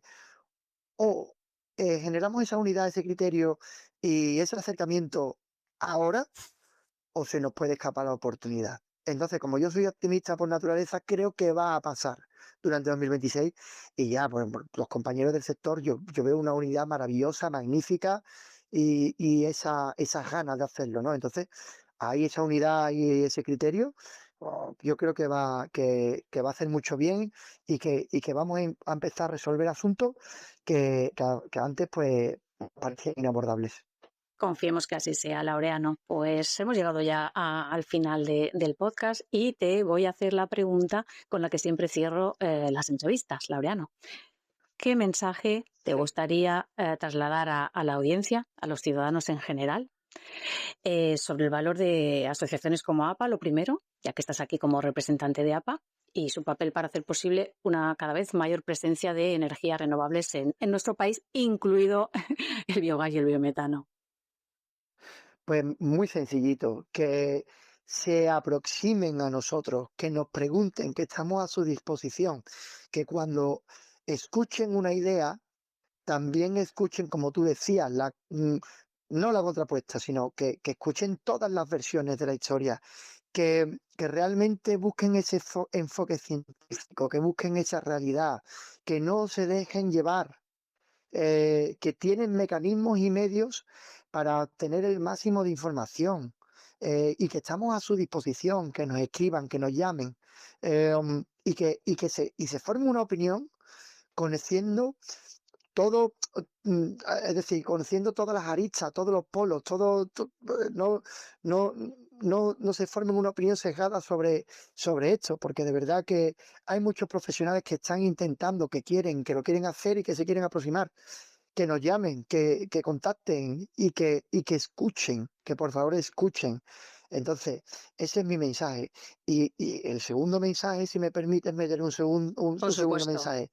o generamos esa unidad, ese criterio y ese acercamiento ahora, o se nos puede escapar la oportunidad. Entonces, como yo soy optimista por naturaleza, creo que va a pasar durante 2026 y ya, pues, los compañeros del sector, yo veo una unidad maravillosa, magnífica y esas ganas de hacerlo, ¿no? Entonces, hay esa unidad y ese criterio, yo creo que va a hacer mucho bien y que vamos a empezar a resolver asuntos que antes, pues, parecían inabordables. Confiemos que así sea, Laureano. Pues hemos llegado ya al final del podcast y te voy a hacer la pregunta con la que siempre cierro las entrevistas, Laureano. ¿Qué mensaje te gustaría trasladar a la audiencia, a los ciudadanos en general, sobre el valor de asociaciones como APA, lo primero, ya que estás aquí como representante de APA, y su papel para hacer posible una cada vez mayor presencia de energías renovables en nuestro país, incluido el biogás y el biometano? Pues muy sencillito, que se aproximen a nosotros, que nos pregunten, que estamos a su disposición, que cuando escuchen una idea, también escuchen, como tú decías, no la contrapuesta, sino que escuchen todas las versiones de la historia, que realmente busquen ese enfoque científico, que busquen esa realidad, que no se dejen llevar que tienen mecanismos y medios para obtener el máximo de información y que estamos a su disposición, que nos escriban, que nos llamen y se forme una opinión conociendo todo, es decir, conociendo todas las aristas, todos los polos, no, no, no se formen una opinión sesgada sobre esto, porque de verdad que hay muchos profesionales que están intentando, que quieren, que lo quieren hacer y que se quieren aproximar. que nos llamen, que contacten y que escuchen, que por favor escuchen. Entonces, ese es mi mensaje. Y el segundo mensaje, si me permites meter Por un segundo supuesto. mensaje,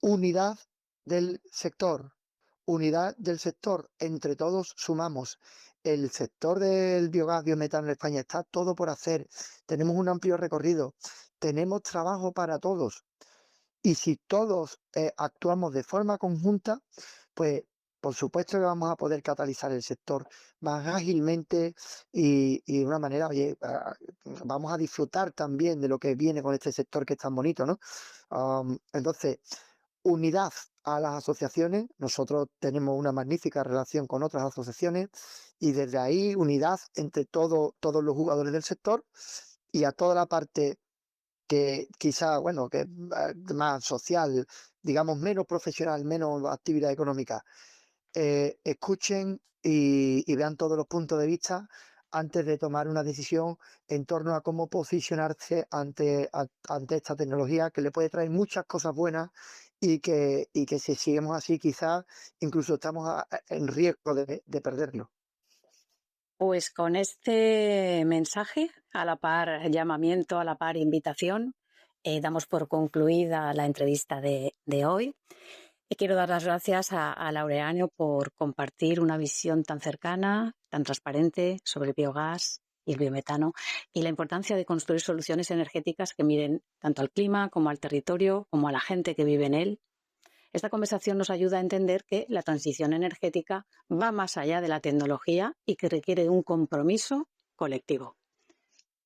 unidad del sector, unidad del sector. Entre todos sumamos. El sector del biogás, biometano en España está todo por hacer. Tenemos un amplio recorrido. Tenemos trabajo para todos. Y si todos actuamos de forma conjunta, pues por supuesto que vamos a poder catalizar el sector más ágilmente y de una manera, oye, vamos a disfrutar también de lo que viene con este sector que es tan bonito, ¿no? Entonces, unidad a las asociaciones. Nosotros tenemos una magnífica relación con otras asociaciones y desde ahí unidad entre todos los jugadores del sector y a toda la parte que quizá, bueno, que es más social, digamos, menos profesional, menos actividad económica, escuchen y vean todos los puntos de vista antes de tomar una decisión en torno a cómo posicionarse ante esta tecnología que le puede traer muchas cosas buenas y que si seguimos así quizás incluso estamos en riesgo de perderlo. Pues con este mensaje, a la par llamamiento, a la par invitación, damos por concluida la entrevista de hoy. Y quiero dar las gracias a Laureano por compartir una visión tan cercana, tan transparente sobre el biogás y el biometano y la importancia de construir soluciones energéticas que miren tanto al clima como al territorio, como a la gente que vive en él. Esta conversación nos ayuda a entender que la transición energética va más allá de la tecnología y que requiere de un compromiso colectivo.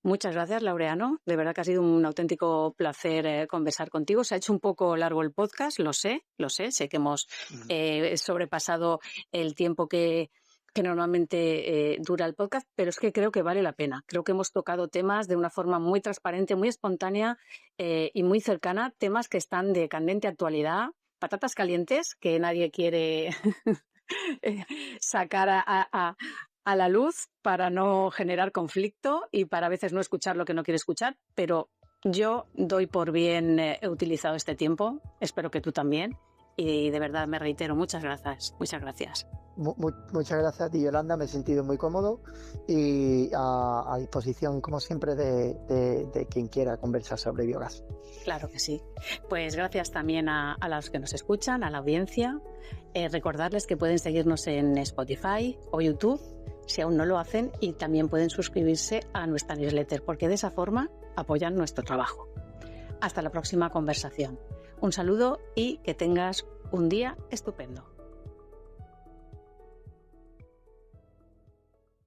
Muchas gracias, Laureano. De verdad que ha sido un auténtico placer conversar contigo. Se ha hecho un poco largo el podcast, lo sé. Sé que hemos sobrepasado el tiempo que normalmente dura el podcast, pero es que creo que vale la pena. Creo que hemos tocado temas de una forma muy transparente, muy espontánea y muy cercana, temas que están de candente actualidad, patatas calientes que nadie quiere sacar a la luz para no generar conflicto y para a veces no escuchar lo que no quiere escuchar, pero yo doy por bien he utilizado este tiempo, espero que tú también, y de verdad me reitero, muchas gracias, muchas gracias. Muchas gracias a ti, Yolanda, me he sentido muy cómodo y a disposición, como siempre, de quien quiera conversar sobre biogás. Claro que sí. Pues gracias también a los que nos escuchan, a la audiencia. Recordarles que pueden seguirnos en Spotify o YouTube, si aún no lo hacen, y también pueden suscribirse a nuestra newsletter, porque de esa forma apoyan nuestro trabajo. Hasta la próxima conversación. Un saludo y que tengas un día estupendo.